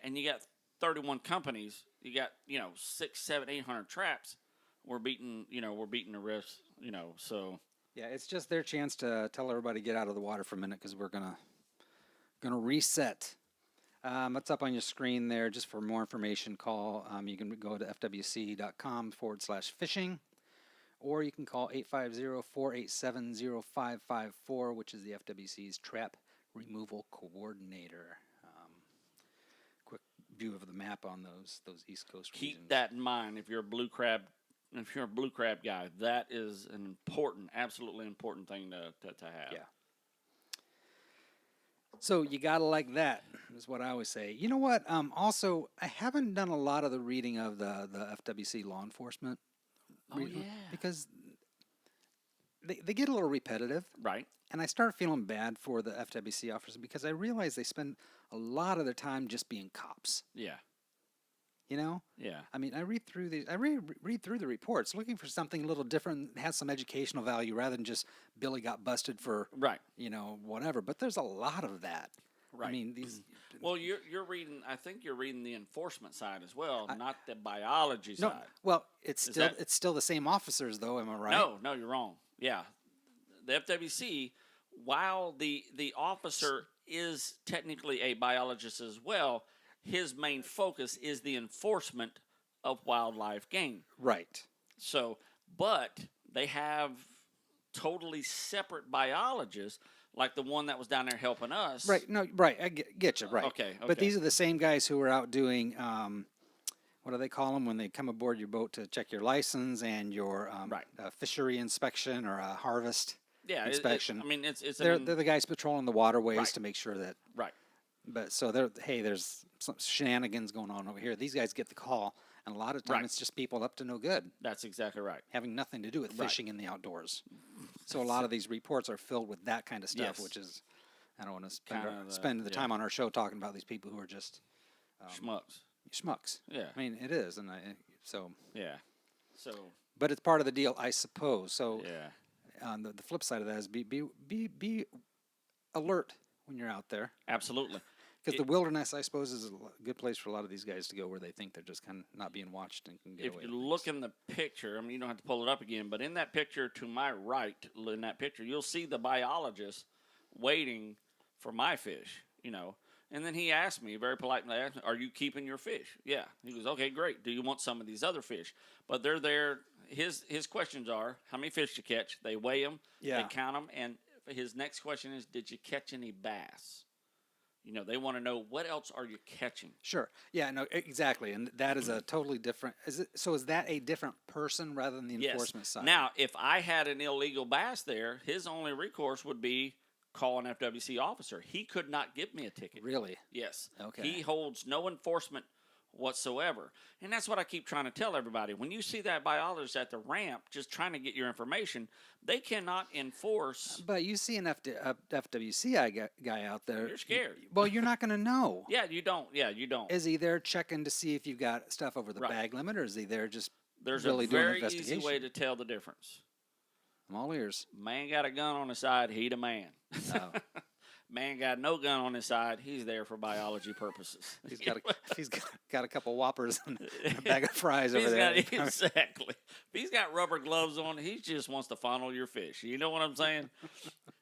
and you got 31 companies, you got 600, 700, 800 traps, we're beating the riffs. So yeah, it's just their chance to tell everybody get out of the water for a minute, because we're gonna reset. It's up on your screen there. Just for more information, call. You can go to fwc.com/fishing. Or you can call 850-487-0554, which is the FWC's Trap Removal Coordinator. Quick view of the map on those East Coast regions. Keep that in mind if you're a blue crab. If you're a blue crab guy, that is an important, absolutely important thing to have. Yeah. So you gotta like that, is what I always say. You know what? Also, I haven't done a lot of the reading of the FWC Law Enforcement. Oh, yeah. Because they get a little repetitive. Right. And I start feeling bad for the FWC officers, because I realize they spend a lot of their time just being cops. Yeah. Yeah. I mean, I read through the reports looking for something a little different, has some educational value, rather than just Billy got busted for whatever. But there's a lot of that. Right. I mean, these. Well, you're reading. I think you're reading the enforcement side as well, not the biology No, side. well, it's still the same officers, though. Am I right? No, you're wrong. Yeah, the FWC, while the officer is technically a biologist as well, his main focus is the enforcement of wildlife game. Right. So, but they have totally separate biologists, like the one that was down there helping us. Right. No. Right. I get you. Right. Okay. But these are the same guys who are out doing what do they call them when they come aboard your boat to check your license and your fishery inspection or a harvest inspection. They're the guys patrolling the waterways to make sure that. Right. But so there's some shenanigans going on over here. These guys get the call, and a lot of times it's just people up to no good. That's exactly right. Having nothing to do with fishing in the outdoors. So a lot of these reports are filled with that kind of stuff, which is, I don't want to spend the time on our show talking about these people who are just schmucks. Yeah. I mean, it is, and yeah. So. But it's part of the deal, I suppose. So. Yeah. On the flip side of that is be alert when you're out there. Absolutely. Because the wilderness, I suppose, is a good place for a lot of these guys to go, where they think they're just kind of not being watched and can get away. If you look in the picture, I mean, you don't have to pull it up again, but in that picture to my right, in that picture, you'll see the biologist waiting for my fish, And then he asked me, very politely, asked me, are you keeping your fish? Yeah. He goes, okay, great. Do you want some of these other fish? But they're there. His questions are, how many fish you catch? They weigh them. Yeah. They count them. And his next question is, did you catch any bass? You know, they want to know, what else are you catching? Sure. Yeah, no, exactly. And that is a totally different. Is that a different person rather than the enforcement side? Now, if I had an illegal bass there, his only recourse would be call an FWC officer. He could not give me a ticket. Really? Yes. Okay. He holds no enforcement whatsoever. And that's what I keep trying to tell everybody. When you see that biologist at the ramp just trying to get your information, they cannot enforce. But you see an FWC guy out there. You're scared. Well, you're not going to know. Yeah, you don't. Yeah, you don't. Is he there checking to see if you've got stuff over the bag limit, or is he there just There's really a doing very investigation? easy way to tell the difference. I'm all ears. Man got a gun on his side, he the man. Oh. Man got no gun on his side, he's there for biology purposes. He's got a couple Whoppers and a bag of fries over there. Exactly. If he's got rubber gloves on, he just wants to funnel your fish. You know what I'm saying?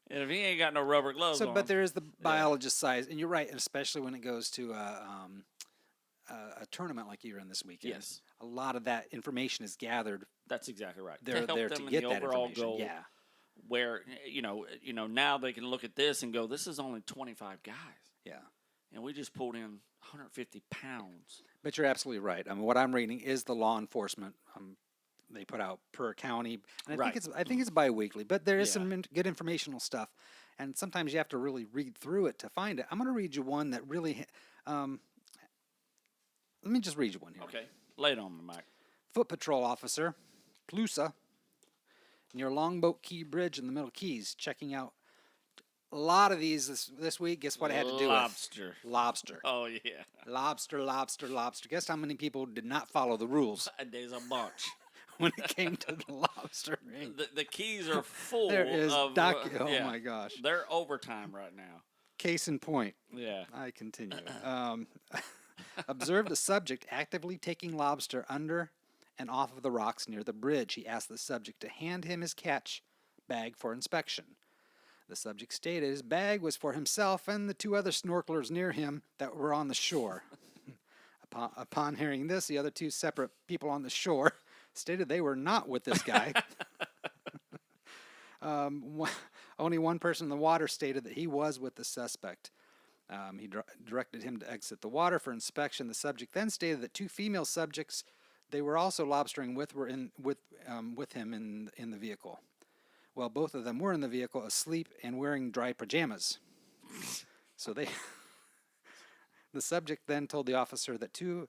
And if he ain't got no rubber gloves on. But there is the biologist side, and you're right, especially when it goes to a tournament like you're in this weekend. Yes. A lot of that information is gathered. That's exactly right. They're to help there them to in get the that overall information. goal. Yeah. Where now they can look at this and go, this is only 25 guys. Yeah. And we just pulled in 150 pounds. But you're absolutely right. I mean, what I'm reading is the law enforcement they put out per county, and I think it's biweekly. But there is some good informational stuff, and sometimes you have to really read through it to find it. I'm going to read you one that really. Let me just read you one here. Okay, lay it on me, Mike. Foot Patrol Officer, Plusa, near Longboat Key Bridge in the Middle Keys, checking out a lot of these this week. Guess what I had to do Lobster. with? Lobster. Oh, yeah. Lobster. Guess how many people did not follow the rules There's a bunch. when it came to the lobster ring? The keys are full There is of... oh, my gosh. They're overtime right now. Case in point. Yeah. I continue. Observed a subject actively taking lobster under and off of the rocks near the bridge. He asked the subject to hand him his catch bag for inspection. The subject stated his bag was for himself and the two other snorkelers near him that were on the shore. Upon hearing this, the other two separate people on the shore stated they were not with this guy. Only one person in the water stated that he was with the suspect. He directed him to exit the water for inspection. The subject then stated that two female subjects they were also lobstering with were with him in the vehicle. Well, both of them were in the vehicle, asleep and wearing dry pajamas. So the subject then told the officer that two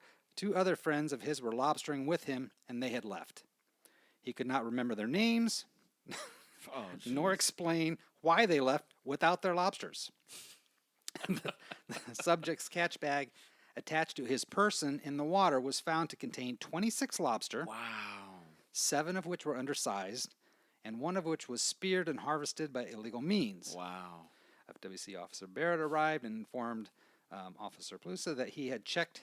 other friends of his were lobstering with him, and they had left. He could not remember their names, nor explain why they left without their lobsters. The subject's catch bag attached to his person in the water was found to contain 26 lobster. Wow. 7 of which were undersized, and 1 of which was speared and harvested by illegal means. Wow. FWC Officer Barrett arrived and informed Officer Plusa that he had checked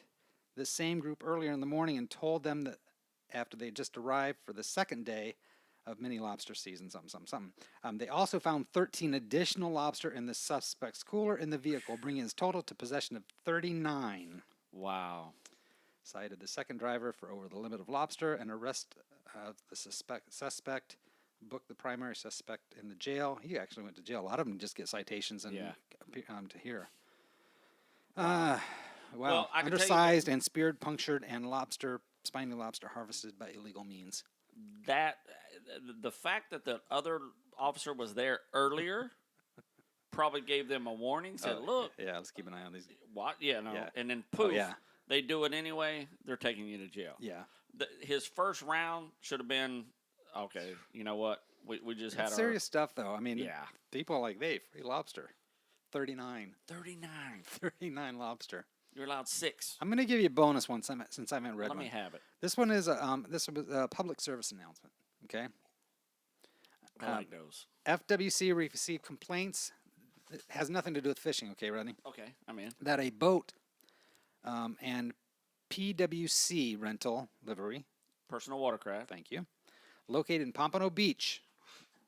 this same group earlier in the morning and told them that after they just arrived for the second day of mini lobster season, something. They also found 13 additional lobster in the suspect's cooler in the vehicle, bringing his total to possession of 39. Wow. Cited the second driver for over the limit of lobster and arrest of the suspect. Booked the primary suspect in the jail. He actually went to jail. A lot of them just get citations and to hear. Well, undersized and speared, punctured, and spiny lobster harvested by illegal means. That the fact that the other officer was there earlier probably gave them a warning. Said, "Look, let's keep an eye on these." What? Yeah, no. Yeah. And then poof, they do it anyway. They're taking you to jail. Yeah. His first round should have been okay. You know what? We just had serious stuff, though. I mean, yeah. People like free lobster, 39 lobster. You're allowed 6. I'm going to give you a bonus one since I haven't read one. Let me have it. This one is this was a public service announcement. Okay. I like those. FWC received complaints. It has nothing to do with fishing. Okay, Rodney? Okay, I'm in. That a boat and PWC rental livery. Personal watercraft. Thank you. Located in Pompano Beach.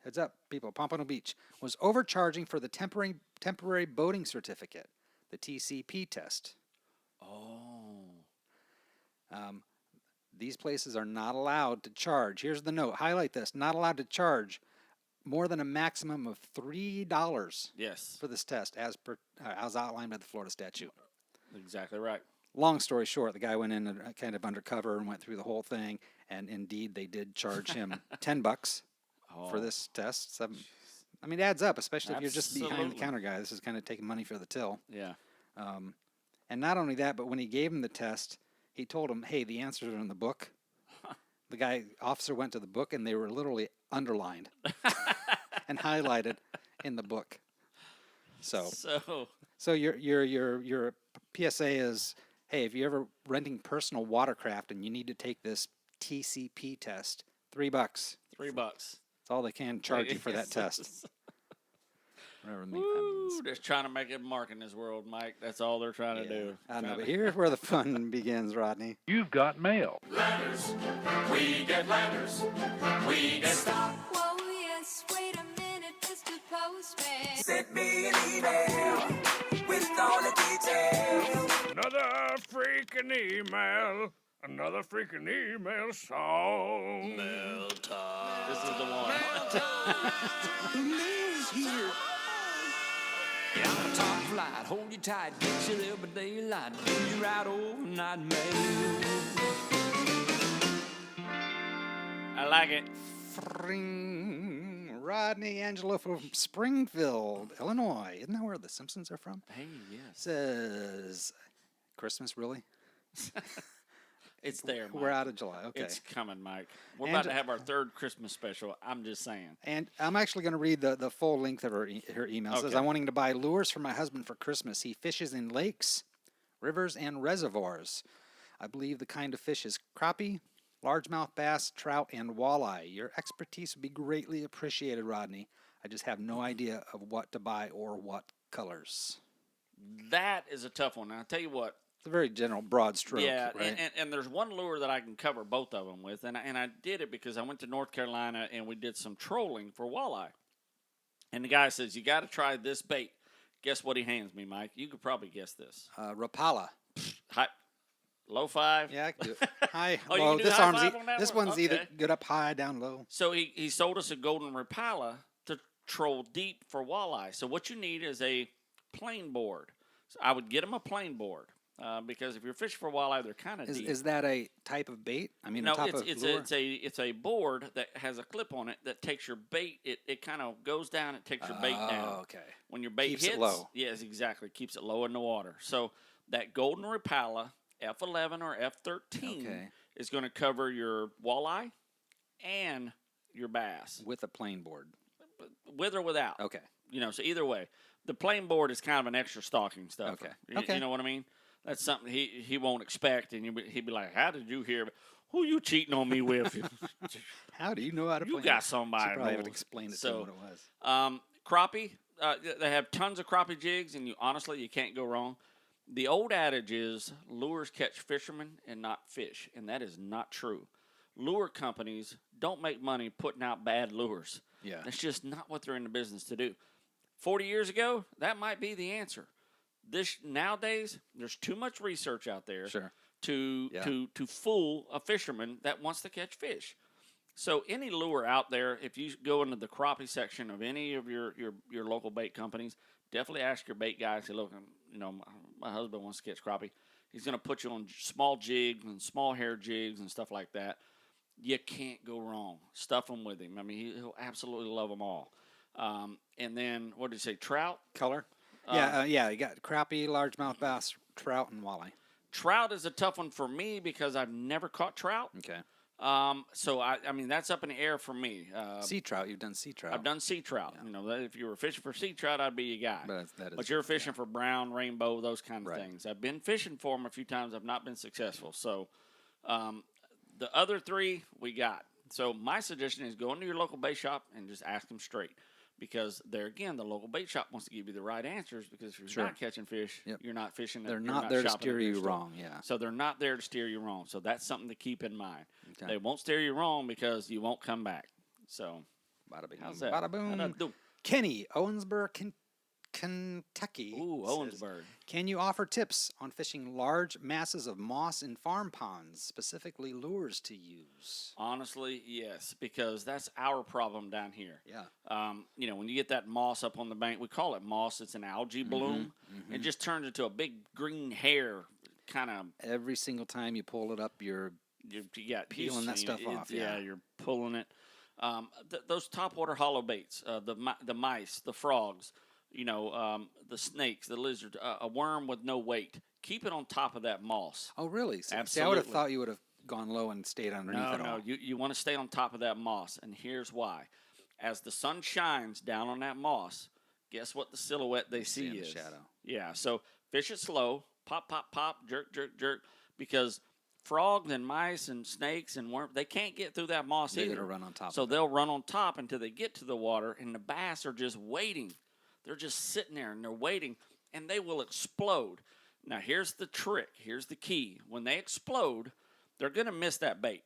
Heads up, people. Pompano Beach was overcharging for the temporary boating certificate the TCP test. Oh. These places are not allowed to charge. Here's the note. Highlight this. Not allowed to charge more than a maximum of $3 Yes. for this test, as outlined by the Florida statute. Exactly right. Long story short, the guy went in kind of undercover and went through the whole thing, and indeed they did charge him $10 for this test. It adds up, especially if you're just behind the counter guy. This is kind of taking money for the till. Yeah. And not only that, but when he gave him the test, he told him, "Hey, the answers are in the book." The officer went to the book, and they were literally underlined and highlighted in the book. So your PSA is, hey, if you're ever renting personal watercraft and you need to take this TCP test, $3. $3. That's all they can charge you for that test. Whatever that means. Just trying to make a mark in this world, Mike. That's all they're trying to do. I know, but here's where the fun begins, Rodney. You've got mail. Letters, we get letters, we get stop. Whoa, yes, wait a minute, Mr. Postman. Send me an email with all the details. Another freaking email. Another freaking email song. Mail time. This is the one. The mail's here. Yeah, I'm a top flight, hold you tight, get you there by daylight, do you right overnight mail. I like it. Rodney Angelo from Springfield, Illinois. Isn't that where the Simpsons are from? Hey, yes. Says, Christmas, really? It's there, Mike. We're out of July. Okay. It's coming, Mike. We're about to have our third Christmas special. I'm just saying. And I'm actually going to read the full length of her email. It says, I'm wanting to buy lures for my husband for Christmas. He fishes in lakes, rivers, and reservoirs. I believe the kind of fish is crappie, largemouth bass, trout, and walleye. Your expertise would be greatly appreciated, Rodney. I just have no idea of what to buy or what colors. That is a tough one. Now, I'll tell you what. It's a very general, broad stroke. Yeah, right? and there's one lure that I can cover both of them with, and I did it because I went to North Carolina and we did some trolling for walleye. And the guy says, you got to try this bait. Guess what he hands me, Mike? You could probably guess this. Rapala. High, low five? Yeah, I can do it. High, Oh, you low. can do This, high arm's five on that this one? one's either Okay. good up high, down low. So he sold us a golden Rapala to troll deep for walleye. So what you need is a plain board. So I would get him a plain board. Because if you're fishing for walleye, they're kind of deep. Is that a type of bait? I mean, No, a type of lure? it's a board that has a clip on it that takes your bait. It kind of goes down. It takes your bait down. Okay. When your bait Keeps it hits, low. Yes, exactly. Keeps it low in the water. So that golden Rapala F11 or F13 is going to cover your walleye and your bass, With a plain board. with or without. Okay. So either way, the plain board is kind of an extra stocking stuffer. Okay. You, Okay. you know what I mean? That's something he won't expect, and he'd be like, "How did you hear? Who you cheating on me with? How do you know how to You play got it? somebody Should probably knows. haven't explained it So, to him what it was. Crappie, they have tons of crappie jigs, and honestly, you can't go wrong. The old adage is lures catch fishermen and not fish, and that is not true. Lure companies don't make money putting out bad lures. Yeah. That's just not what they're in the business to do. 40 years ago, that might be the answer. Nowadays, there's too much research out there to fool a fisherman that wants to catch fish. So any lure out there, if you go into the crappie section of any of your local bait companies, definitely ask your bait guy. Say, look, my husband wants to catch crappie. He's going to put you on small jigs and small hair jigs and stuff like that. You can't go wrong. Stuff them with him. I mean, he'll absolutely love them all. And then, what did you say, trout? Color? You got crappie, largemouth bass, trout, and walleye. Trout is a tough one for me because I've never caught trout. Okay. So, I mean, that's up in the air for me. Sea trout, you've done sea trout. I've done sea trout. Yeah. If you were fishing for sea trout, I'd be your guy. But you're fishing for brown, rainbow, those kind of things. I've been fishing for them a few times. I've not been successful. So, the other three we got. So my suggestion is go into your local bait shop and just ask them straight. Because the local bait shop wants to give you the right answers. Because if you're not catching fish, you're not fishing. They're not there to steer you wrong. Yeah. So they're not there to steer you wrong. So that's something to keep in mind. Okay. They won't steer you wrong because you won't come back. So Bada bing, how's that? bada boom. How'd that do? Kenny, Owensboro, Kentucky. Ooh, says, Owensburg. can you offer tips on fishing large masses of moss in farm ponds, specifically lures to use? Honestly, yes, because that's our problem down here. Yeah. When you get that moss up on the bank, we call it moss. It's an algae bloom. It just turns into a big green hair kind of. Every single time you pull it up, you're You got peeling that stuff off. Yeah, you're pulling it. Those topwater hollow baits, the mice, the frogs, the snakes, the lizards, a worm with no weight. Keep it on top of that moss. Oh, really? See, Absolutely. I would have thought you would have gone low and stayed underneath it all. No, you want to stay on top of that moss, and here's why. As the sun shines down on that moss, guess what the silhouette they see in the is? shadow. Yeah, so fish it slow, pop, pop, pop, jerk, jerk, jerk, because frogs and mice and snakes and worms, they can't get through that moss They're either. going to run on top So of it. they'll run on top until they get to the water, and the bass are just waiting. They're just sitting there, and they're waiting, and they will explode. Now, here's the trick. Here's the key. When they explode, they're going to miss that bait.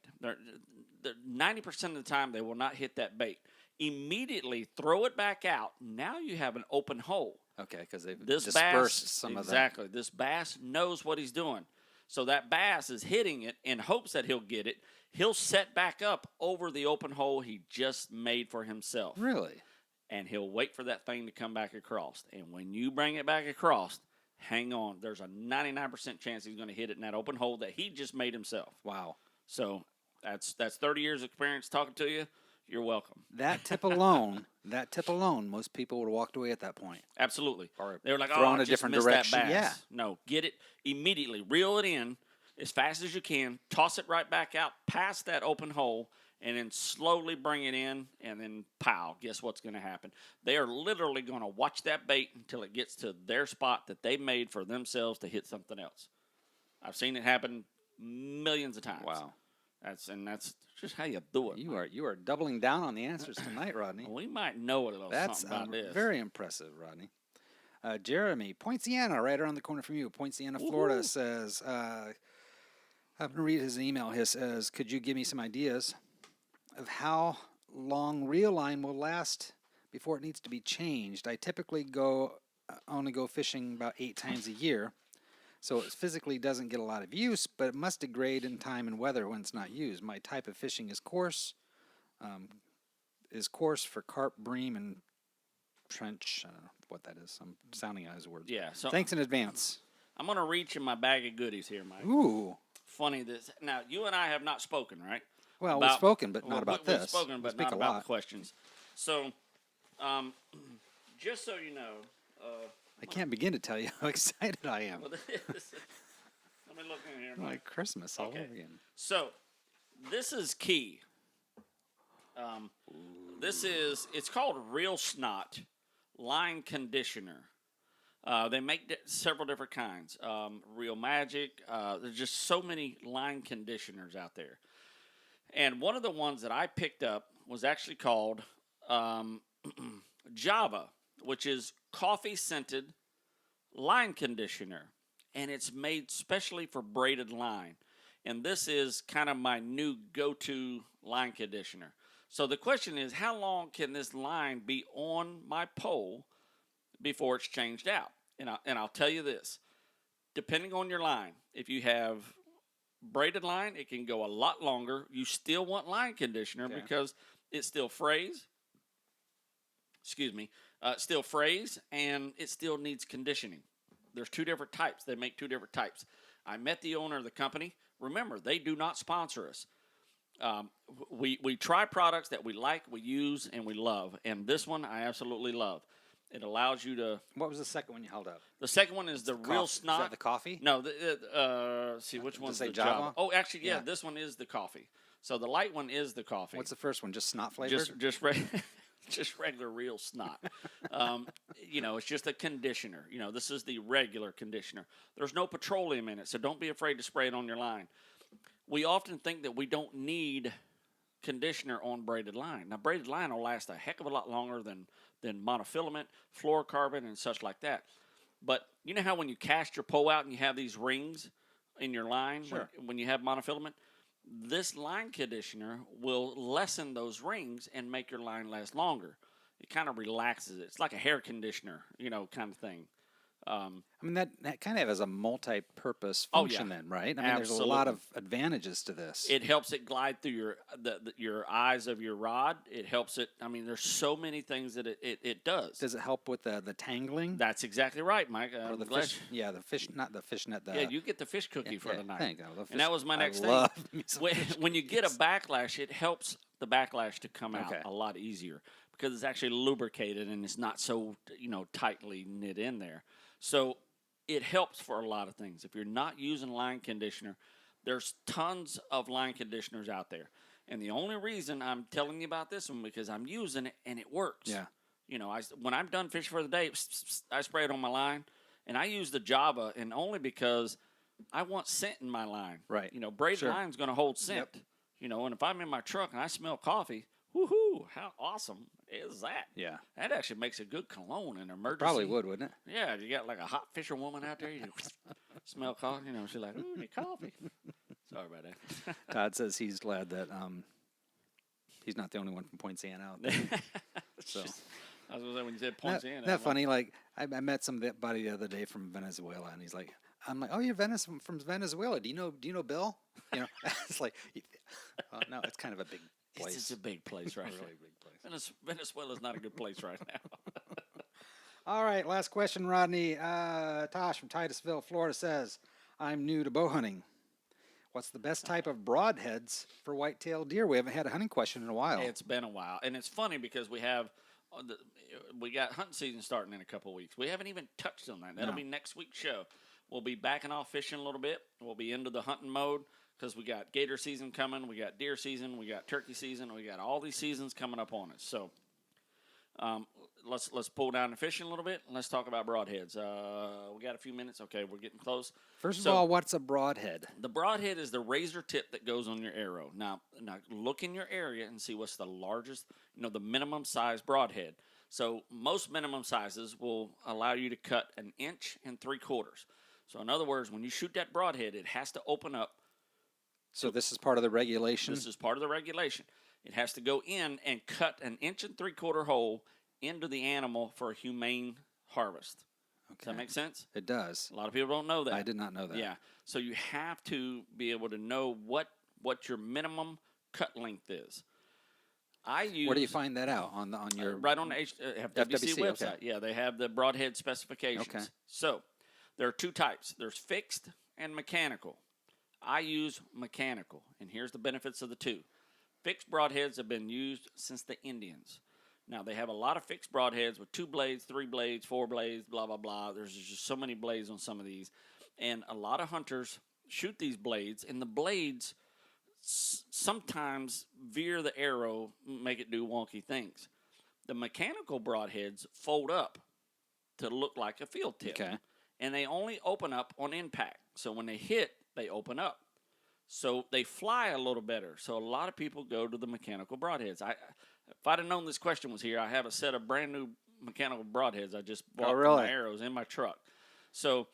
90% of the time, they will not hit that bait. Immediately throw it back out. Now you have an open hole. Okay, because they've This dispersed bass, some of that. exactly. This bass knows what he's doing. So that bass is hitting it in hopes that he'll get it. He'll set back up over the open hole he just made for himself. Really? And he'll wait for that thing to come back across. And when you bring it back across, hang on. There's a 99% chance he's going to hit it in that open hole that he just made himself. Wow. So that's 30 years experience talking to you. You're welcome. That tip alone, most people would have walked away at that point. Absolutely. Or they were like, thrown I a just different missed direction. that bass. Yeah. No, get it immediately. Reel it in as fast as you can. Toss it right back out past that open hole, and then slowly bring it in, and then pow. Guess what's going to happen? They are literally going to watch that bait until it gets to their spot that they made for themselves to hit something else. I've seen it happen millions of times. Wow. That's just how you do it. You are doubling down on the answers tonight, Rodney. We might know a little That's something about this. very impressive, Rodney. Jeremy, Poinciana, right around the corner from you. Poinciana, Florida, says, I'm going to read his email. He says, could you give me some ideas of how long reel line will last before it needs to be changed? I typically only go fishing about 8 times a year, so it physically doesn't get a lot of use, but it must degrade in time and weather when it's not used. My type of fishing is coarse for carp, bream, and trench. I don't know what that is. I'm sounding out his words. Yeah. So thanks in advance. I'm going to reach in my bag of goodies here, Mike. Ooh. Funny this. Now, you and I have not spoken, right? Well, we've spoken, but not about this. We've spoken, but speak not a about lot. the questions. So, just so you know. I can't begin to tell you how excited I am. Let me look in here. Mike. Like Christmas all Okay. over again. So, this is key. It's called Real Snot Line Conditioner. They make several different kinds. Real Magic. There's just so many line conditioners out there. And one of the ones that I picked up was actually called Java, which is coffee-scented line conditioner. And it's made specially for braided line. And this is kind of my new go-to line conditioner. So the question is, how long can this line be on my pole before it's changed out? And I'll tell you this. Depending on your line, if you have braided line, it can go a lot longer. You still want line conditioner because it still frays. Still frays, and it still needs conditioning. There's 2 different types. They make 2 different types. I met the owner of the company. Remember, they do not sponsor us. We try products that we like, we use, and we love. And this one I absolutely love. It allows you to. What was the second one you held up? The second one is the Real Snot. Is that the coffee? No, see which one's the Java? Oh, actually, yeah, this one is the coffee. So the light one is the coffee. What's the first one? Just snot flavored? Just regular real snot. It's just a conditioner. This is the regular conditioner. There's no petroleum in it, so don't be afraid to spray it on your line. We often think that we don't need conditioner on braided line. Now, braided line will last a heck of a lot longer than monofilament, fluorocarbon, and such like that. But you know how when you cast your pole out and you have these rings in your line when you have monofilament? This line conditioner will lessen those rings and make your line last longer. it kind of relaxes it. It's like a hair conditioner, kind of thing. I mean, that kind of has a multi-purpose Oh, function yeah. then, right? I mean, there's a lot Absolutely. of advantages to this. It helps it glide through your eyes of your rod. It helps it. I mean, there's so many things that it does. Does it help with the tangling? That's exactly right, Mike. Or the glad fish? Yeah, the fish, not the fishnet. yeah, you get the fish cookie for the night. Thank you. And that was my next thing. love me some When, fish when you get a cookies. backlash, it helps the backlash to come out Okay. a lot easier because it's actually lubricated and it's not so tightly knit in there. So it helps for a lot of things. If you're not using line conditioner, there's tons of line conditioners out there. And the only reason I'm telling you about this one because I'm using it and it works. Yeah. When I'm done fishing for the day, I spray it on my line, and I use the Java, and only because I want scent in my line. Right. Braided Sure. line's going to hold scent. Yep. And if I'm in my truck and I smell coffee, woohoo! How awesome is that? Yeah. That actually makes a good cologne in an emergency. Probably would, wouldn't it? Yeah, you got like a hot fisherwoman out there. You smell coffee. She's like, ooh, need coffee. Sorry about that. Todd says he's glad that he's not the only one from Poinciana out there. So. I was going to say when you said Poinciana. Isn't that funny? Like I met somebody the other day from Venezuela, and he's like, "I'm like, oh, you're from Venezuela? Do you know Bill? It's like, no, it's kind of a big place. It's a big place, right? A really big place. Venezuela's not a good place right now. All right, last question, Rodney. Tosh from Titusville, Florida says, "I'm new to bow hunting. What's the best type of broadheads for white-tailed deer?" We haven't had a hunting question in a while. It's been a while, and it's funny because we got hunting season starting in a couple of weeks. We haven't even touched on that. That'll be next week's show. We'll be backing off fishing a little bit. We'll be into the hunting mode because we got gator season coming, we got deer season, we got turkey season, we got all these seasons coming up on us. So let's pull down the fishing a little bit and let's talk about broadheads. We got a few minutes. Okay, we're getting close. First of all, what's a broadhead? The broadhead is the razor tip that goes on your arrow. Now look in your area and see what's the largest, the minimum size broadhead. So most minimum sizes will allow you to cut 1 3/4 inches. So in other words, when you shoot that broadhead, it has to open up. So this is part of the regulation? This is part of the regulation. It has to go in and cut 1 3/4 inch hole into the animal for a humane harvest. Okay. Does that make sense? It does. A lot of people don't know that. I did not know that. Yeah. So you have to be able to know what your minimum cut length is. Where do you find that out on your right on the FWC website? Okay. Yeah, they have the broadhead specifications. Okay. So there are two types. There's fixed and mechanical. I use mechanical, and here's the benefits of the two. Fixed broadheads have been used since the Indians. Now they have a lot of fixed broadheads with 2 blades, 3 blades, 4 blades, blah blah blah. There's just so many blades on some of these, and a lot of hunters shoot these blades, and the blades sometimes veer the arrow, make it do wonky things. The mechanical broadheads fold up to look like a field tip. Okay. And they only open up on impact. So when they hit, they open up. So they fly a little better. So a lot of people go to the mechanical broadheads. If I'd have known this question was here, I have a set of brand new mechanical broadheads I just bought for my arrows in my truck. So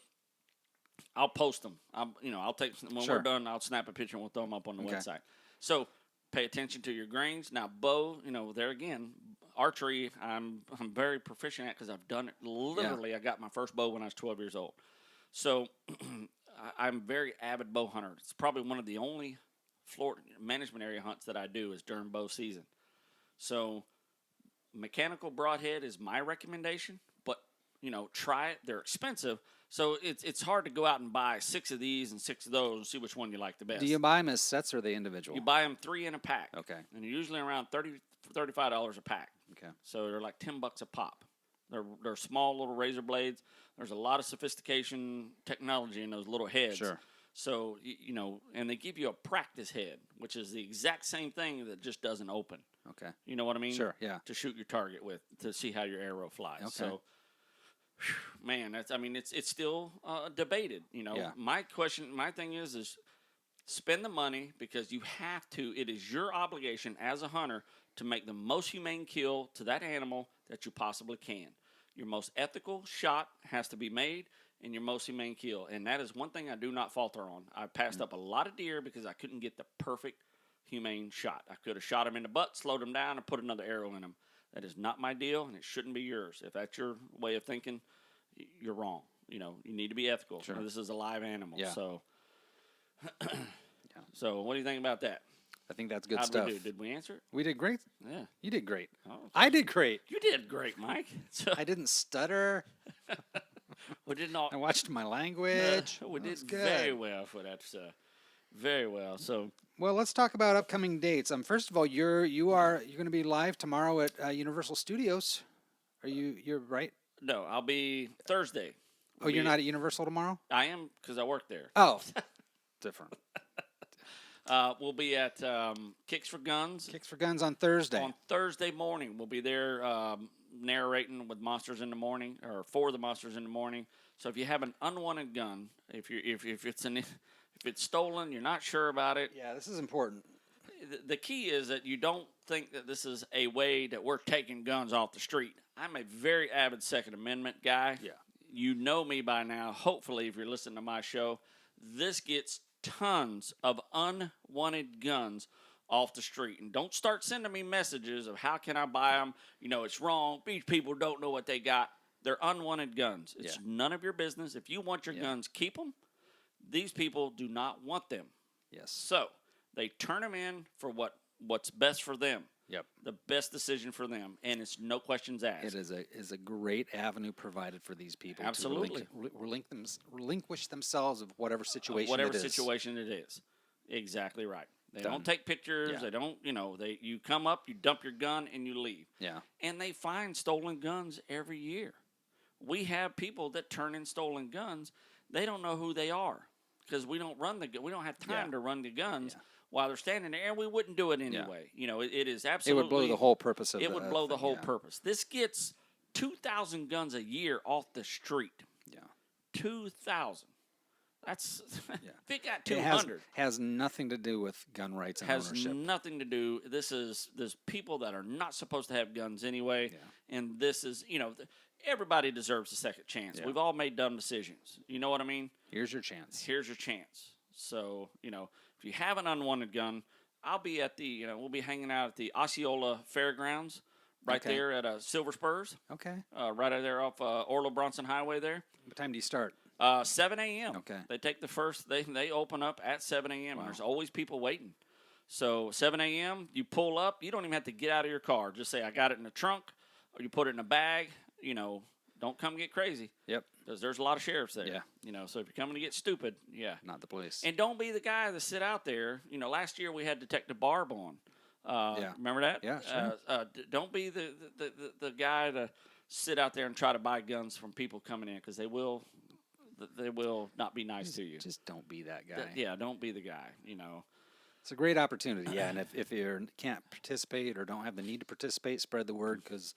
I'll post them. I'll take when we're done. I'll snap a picture and we'll throw them up on the website. So pay attention to your grains. Now bow, there again, archery. I'm very proficient at because I've done it. Literally, I got my first bow when I was 12 years old. So I'm a very avid bow hunter. It's probably one of the only Florida management area hunts that I do is during bow season. So mechanical broadhead is my recommendation, but try it. They're expensive. So it's hard to go out and buy 6 of these and 6 of those and see which one you like the best. Do you buy them as sets or are they individual? You buy them 3 in a pack. Okay. And they're usually around $35 a pack. Okay. So they're like $10 a pop. They're small little razor blades. There's a lot of sophistication technology in those little heads. Sure. So, and they give you a practice head, which is the exact same thing that just doesn't open. Okay. You know what I mean? Sure, yeah. To shoot your target with, to see how your arrow flies. Okay. So, man, it's still debated. Yeah. My thing is spend the money because you have to. It is your obligation as a hunter to make the most humane kill to that animal that you possibly can. Your most ethical shot has to be made, and your most humane kill. And that is one thing I do not falter on. I passed up a lot of deer because I couldn't get the perfect humane shot. I could have shot them in the butt, slowed them down, and put another arrow in them. That is not my deal, and it shouldn't be yours. If that's your way of thinking, you're wrong. You need to be ethical. Sure. This is a live animal. Yeah. So, so what do you think about that? I think that's good How'd stuff. we do? Did we answer it? We did great. Yeah. You did great. Oh, I did great. you did great, Mike. So, I didn't stutter. we did not. I watched my language. We did That's good. very well for that. Very well. So, Well, let's talk about upcoming dates. First of all, you're going to be live tomorrow at Universal Studios. You're right? no, I'll be Thursday. Oh, you're not at Universal tomorrow? I am because I work there. Oh, different. We'll be at Kicks for Guns Kicks for Guns on Thursday. on Thursday morning. We'll be there narrating with Monsters in the Morning, or for the Monsters in the Morning. So if you have an unwanted gun, if it's stolen, you're not sure about it. Yeah, this is important. The key is that you don't think that this is a way that we're taking guns off the street. I'm a very avid Second Amendment guy. Yeah. You know me by now. Hopefully, if you're listening to my show, this gets tons of unwanted guns off the street. And don't start sending me messages of how can I buy them. It's wrong. These people don't know what they got. They're unwanted guns. It's none of your business. If you want your guns, keep them. These people do not want them. Yes. So they turn them in for what's best for them. Yep. The best decision for them, and it's no questions asked. It is a great avenue provided for these people Absolutely. to relinquish themselves of whatever situation whatever it is. situation it is. Exactly right. They Done. don't take pictures. Yeah. They don't. You come up, you dump your gun, and you leave. Yeah. And they find stolen guns every year. We have people that turn in stolen guns. They don't know who they are because we don't have time to run the guns while they're standing there, and we wouldn't do it anyway. It is absolutely. It would blow the whole purpose of it. It would blow the whole purpose. This gets 2,000 guns a year off the street. Yeah. 2,000. That's if it got 200. Has nothing to do with gun rights and has ownership. nothing to do. There's people that are not supposed to have guns anyway, and this is everybody deserves a second chance. We've all made dumb decisions. You know what I mean? Here's your chance. Here's your chance. So if you have an unwanted gun, I'll be at we'll be hanging out at the Osceola Fairgrounds right there at Silver Spurs. Okay. Right out there off Orlo Bronson Highway there. What time do you start? 7 a.m. Okay. They take the first. They open up at 7 a.m. and there's always people waiting. So 7 a.m. You pull up. You don't even have to get out of your car. Just say I got it in the trunk, or you put it in a bag. Don't come get crazy. Yep. Because there's a lot of sheriffs there. Yeah. So if you're coming to get stupid, Not the police. and don't be the guy that sit out there. Last year we had Detective Barb on. Remember that? Yeah, sure. Don't be the guy to sit out there and try to buy guns from people coming in because they will not be nice to you. Just don't be that guy. Don't be the guy. It's a great opportunity. Yeah, and if you can't participate or don't have the need to participate, spread the word because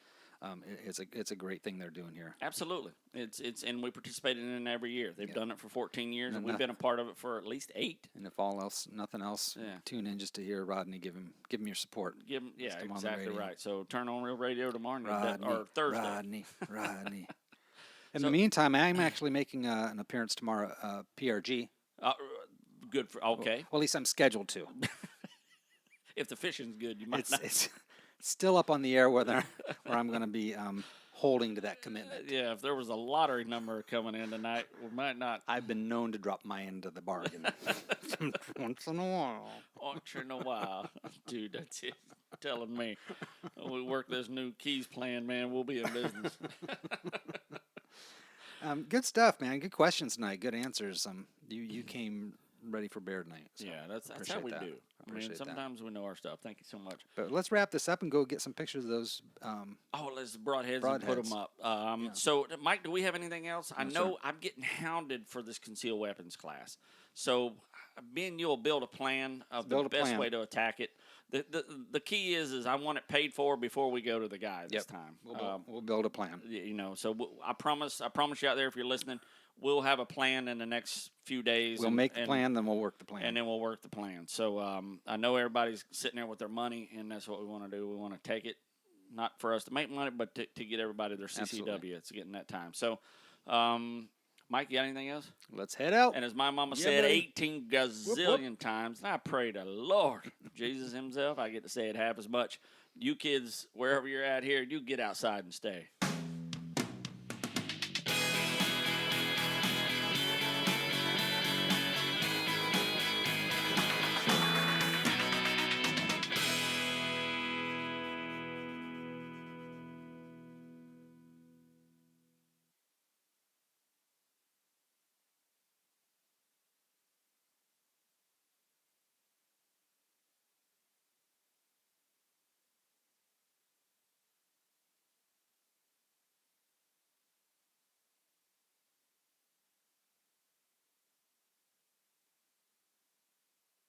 it's a great thing they're doing here. Absolutely. It's and we participated in it every year. They've done it for 14 years, and we've been a part of it for at least 8. And if nothing else, tune in just to hear Rodney give him your support. Give him, Just him on the exactly radio. right. So turn on Real Radio tomorrow Rodney, or Thursday. Rodney. In the meantime, I'm actually making an appearance tomorrow, PRG. Good for okay. Well, at least I'm scheduled to. If the fishing's good, you might not. It's still up on the air whether I'm going to be holding to that commitment. Yeah, if there was a lottery number coming in tonight, we might not. I've been known to drop my end of the bargain once in a while. Once in a while. Dude, that's it. Telling me. We work this new Keys plan, man. We'll be in business. Good stuff, man. Good questions tonight. Good answers. You came ready for bear tonight. So yeah, that's how we do. I mean, sometimes we know our stuff. Thank you so much. But let's wrap this up and go get some pictures of those. Let's broadheads and put them up. So, Mike, do we have anything else? I know I'm getting hounded for this concealed weapons class. So, me and you will build a plan of the best way to attack it. The key is I want it paid for before we go to the guy this time. We'll build a plan. So I promise you out there, if you're listening, we'll have a plan in the next few days. We'll make the plan, then we'll work the plan. And then we'll work the plan. So I know everybody's sitting there with their money, and that's what we want to do. We want to take it, not for us to make money, but to get everybody their CCW. Absolutely. It's getting that time. So Mike, you got anything else? Let's head out. And as my mama Yeah, said buddy. 18 gazillion times, and I pray to Lord Jesus himself, I get to say it half as much. You kids, wherever you're at here, you get outside and stay.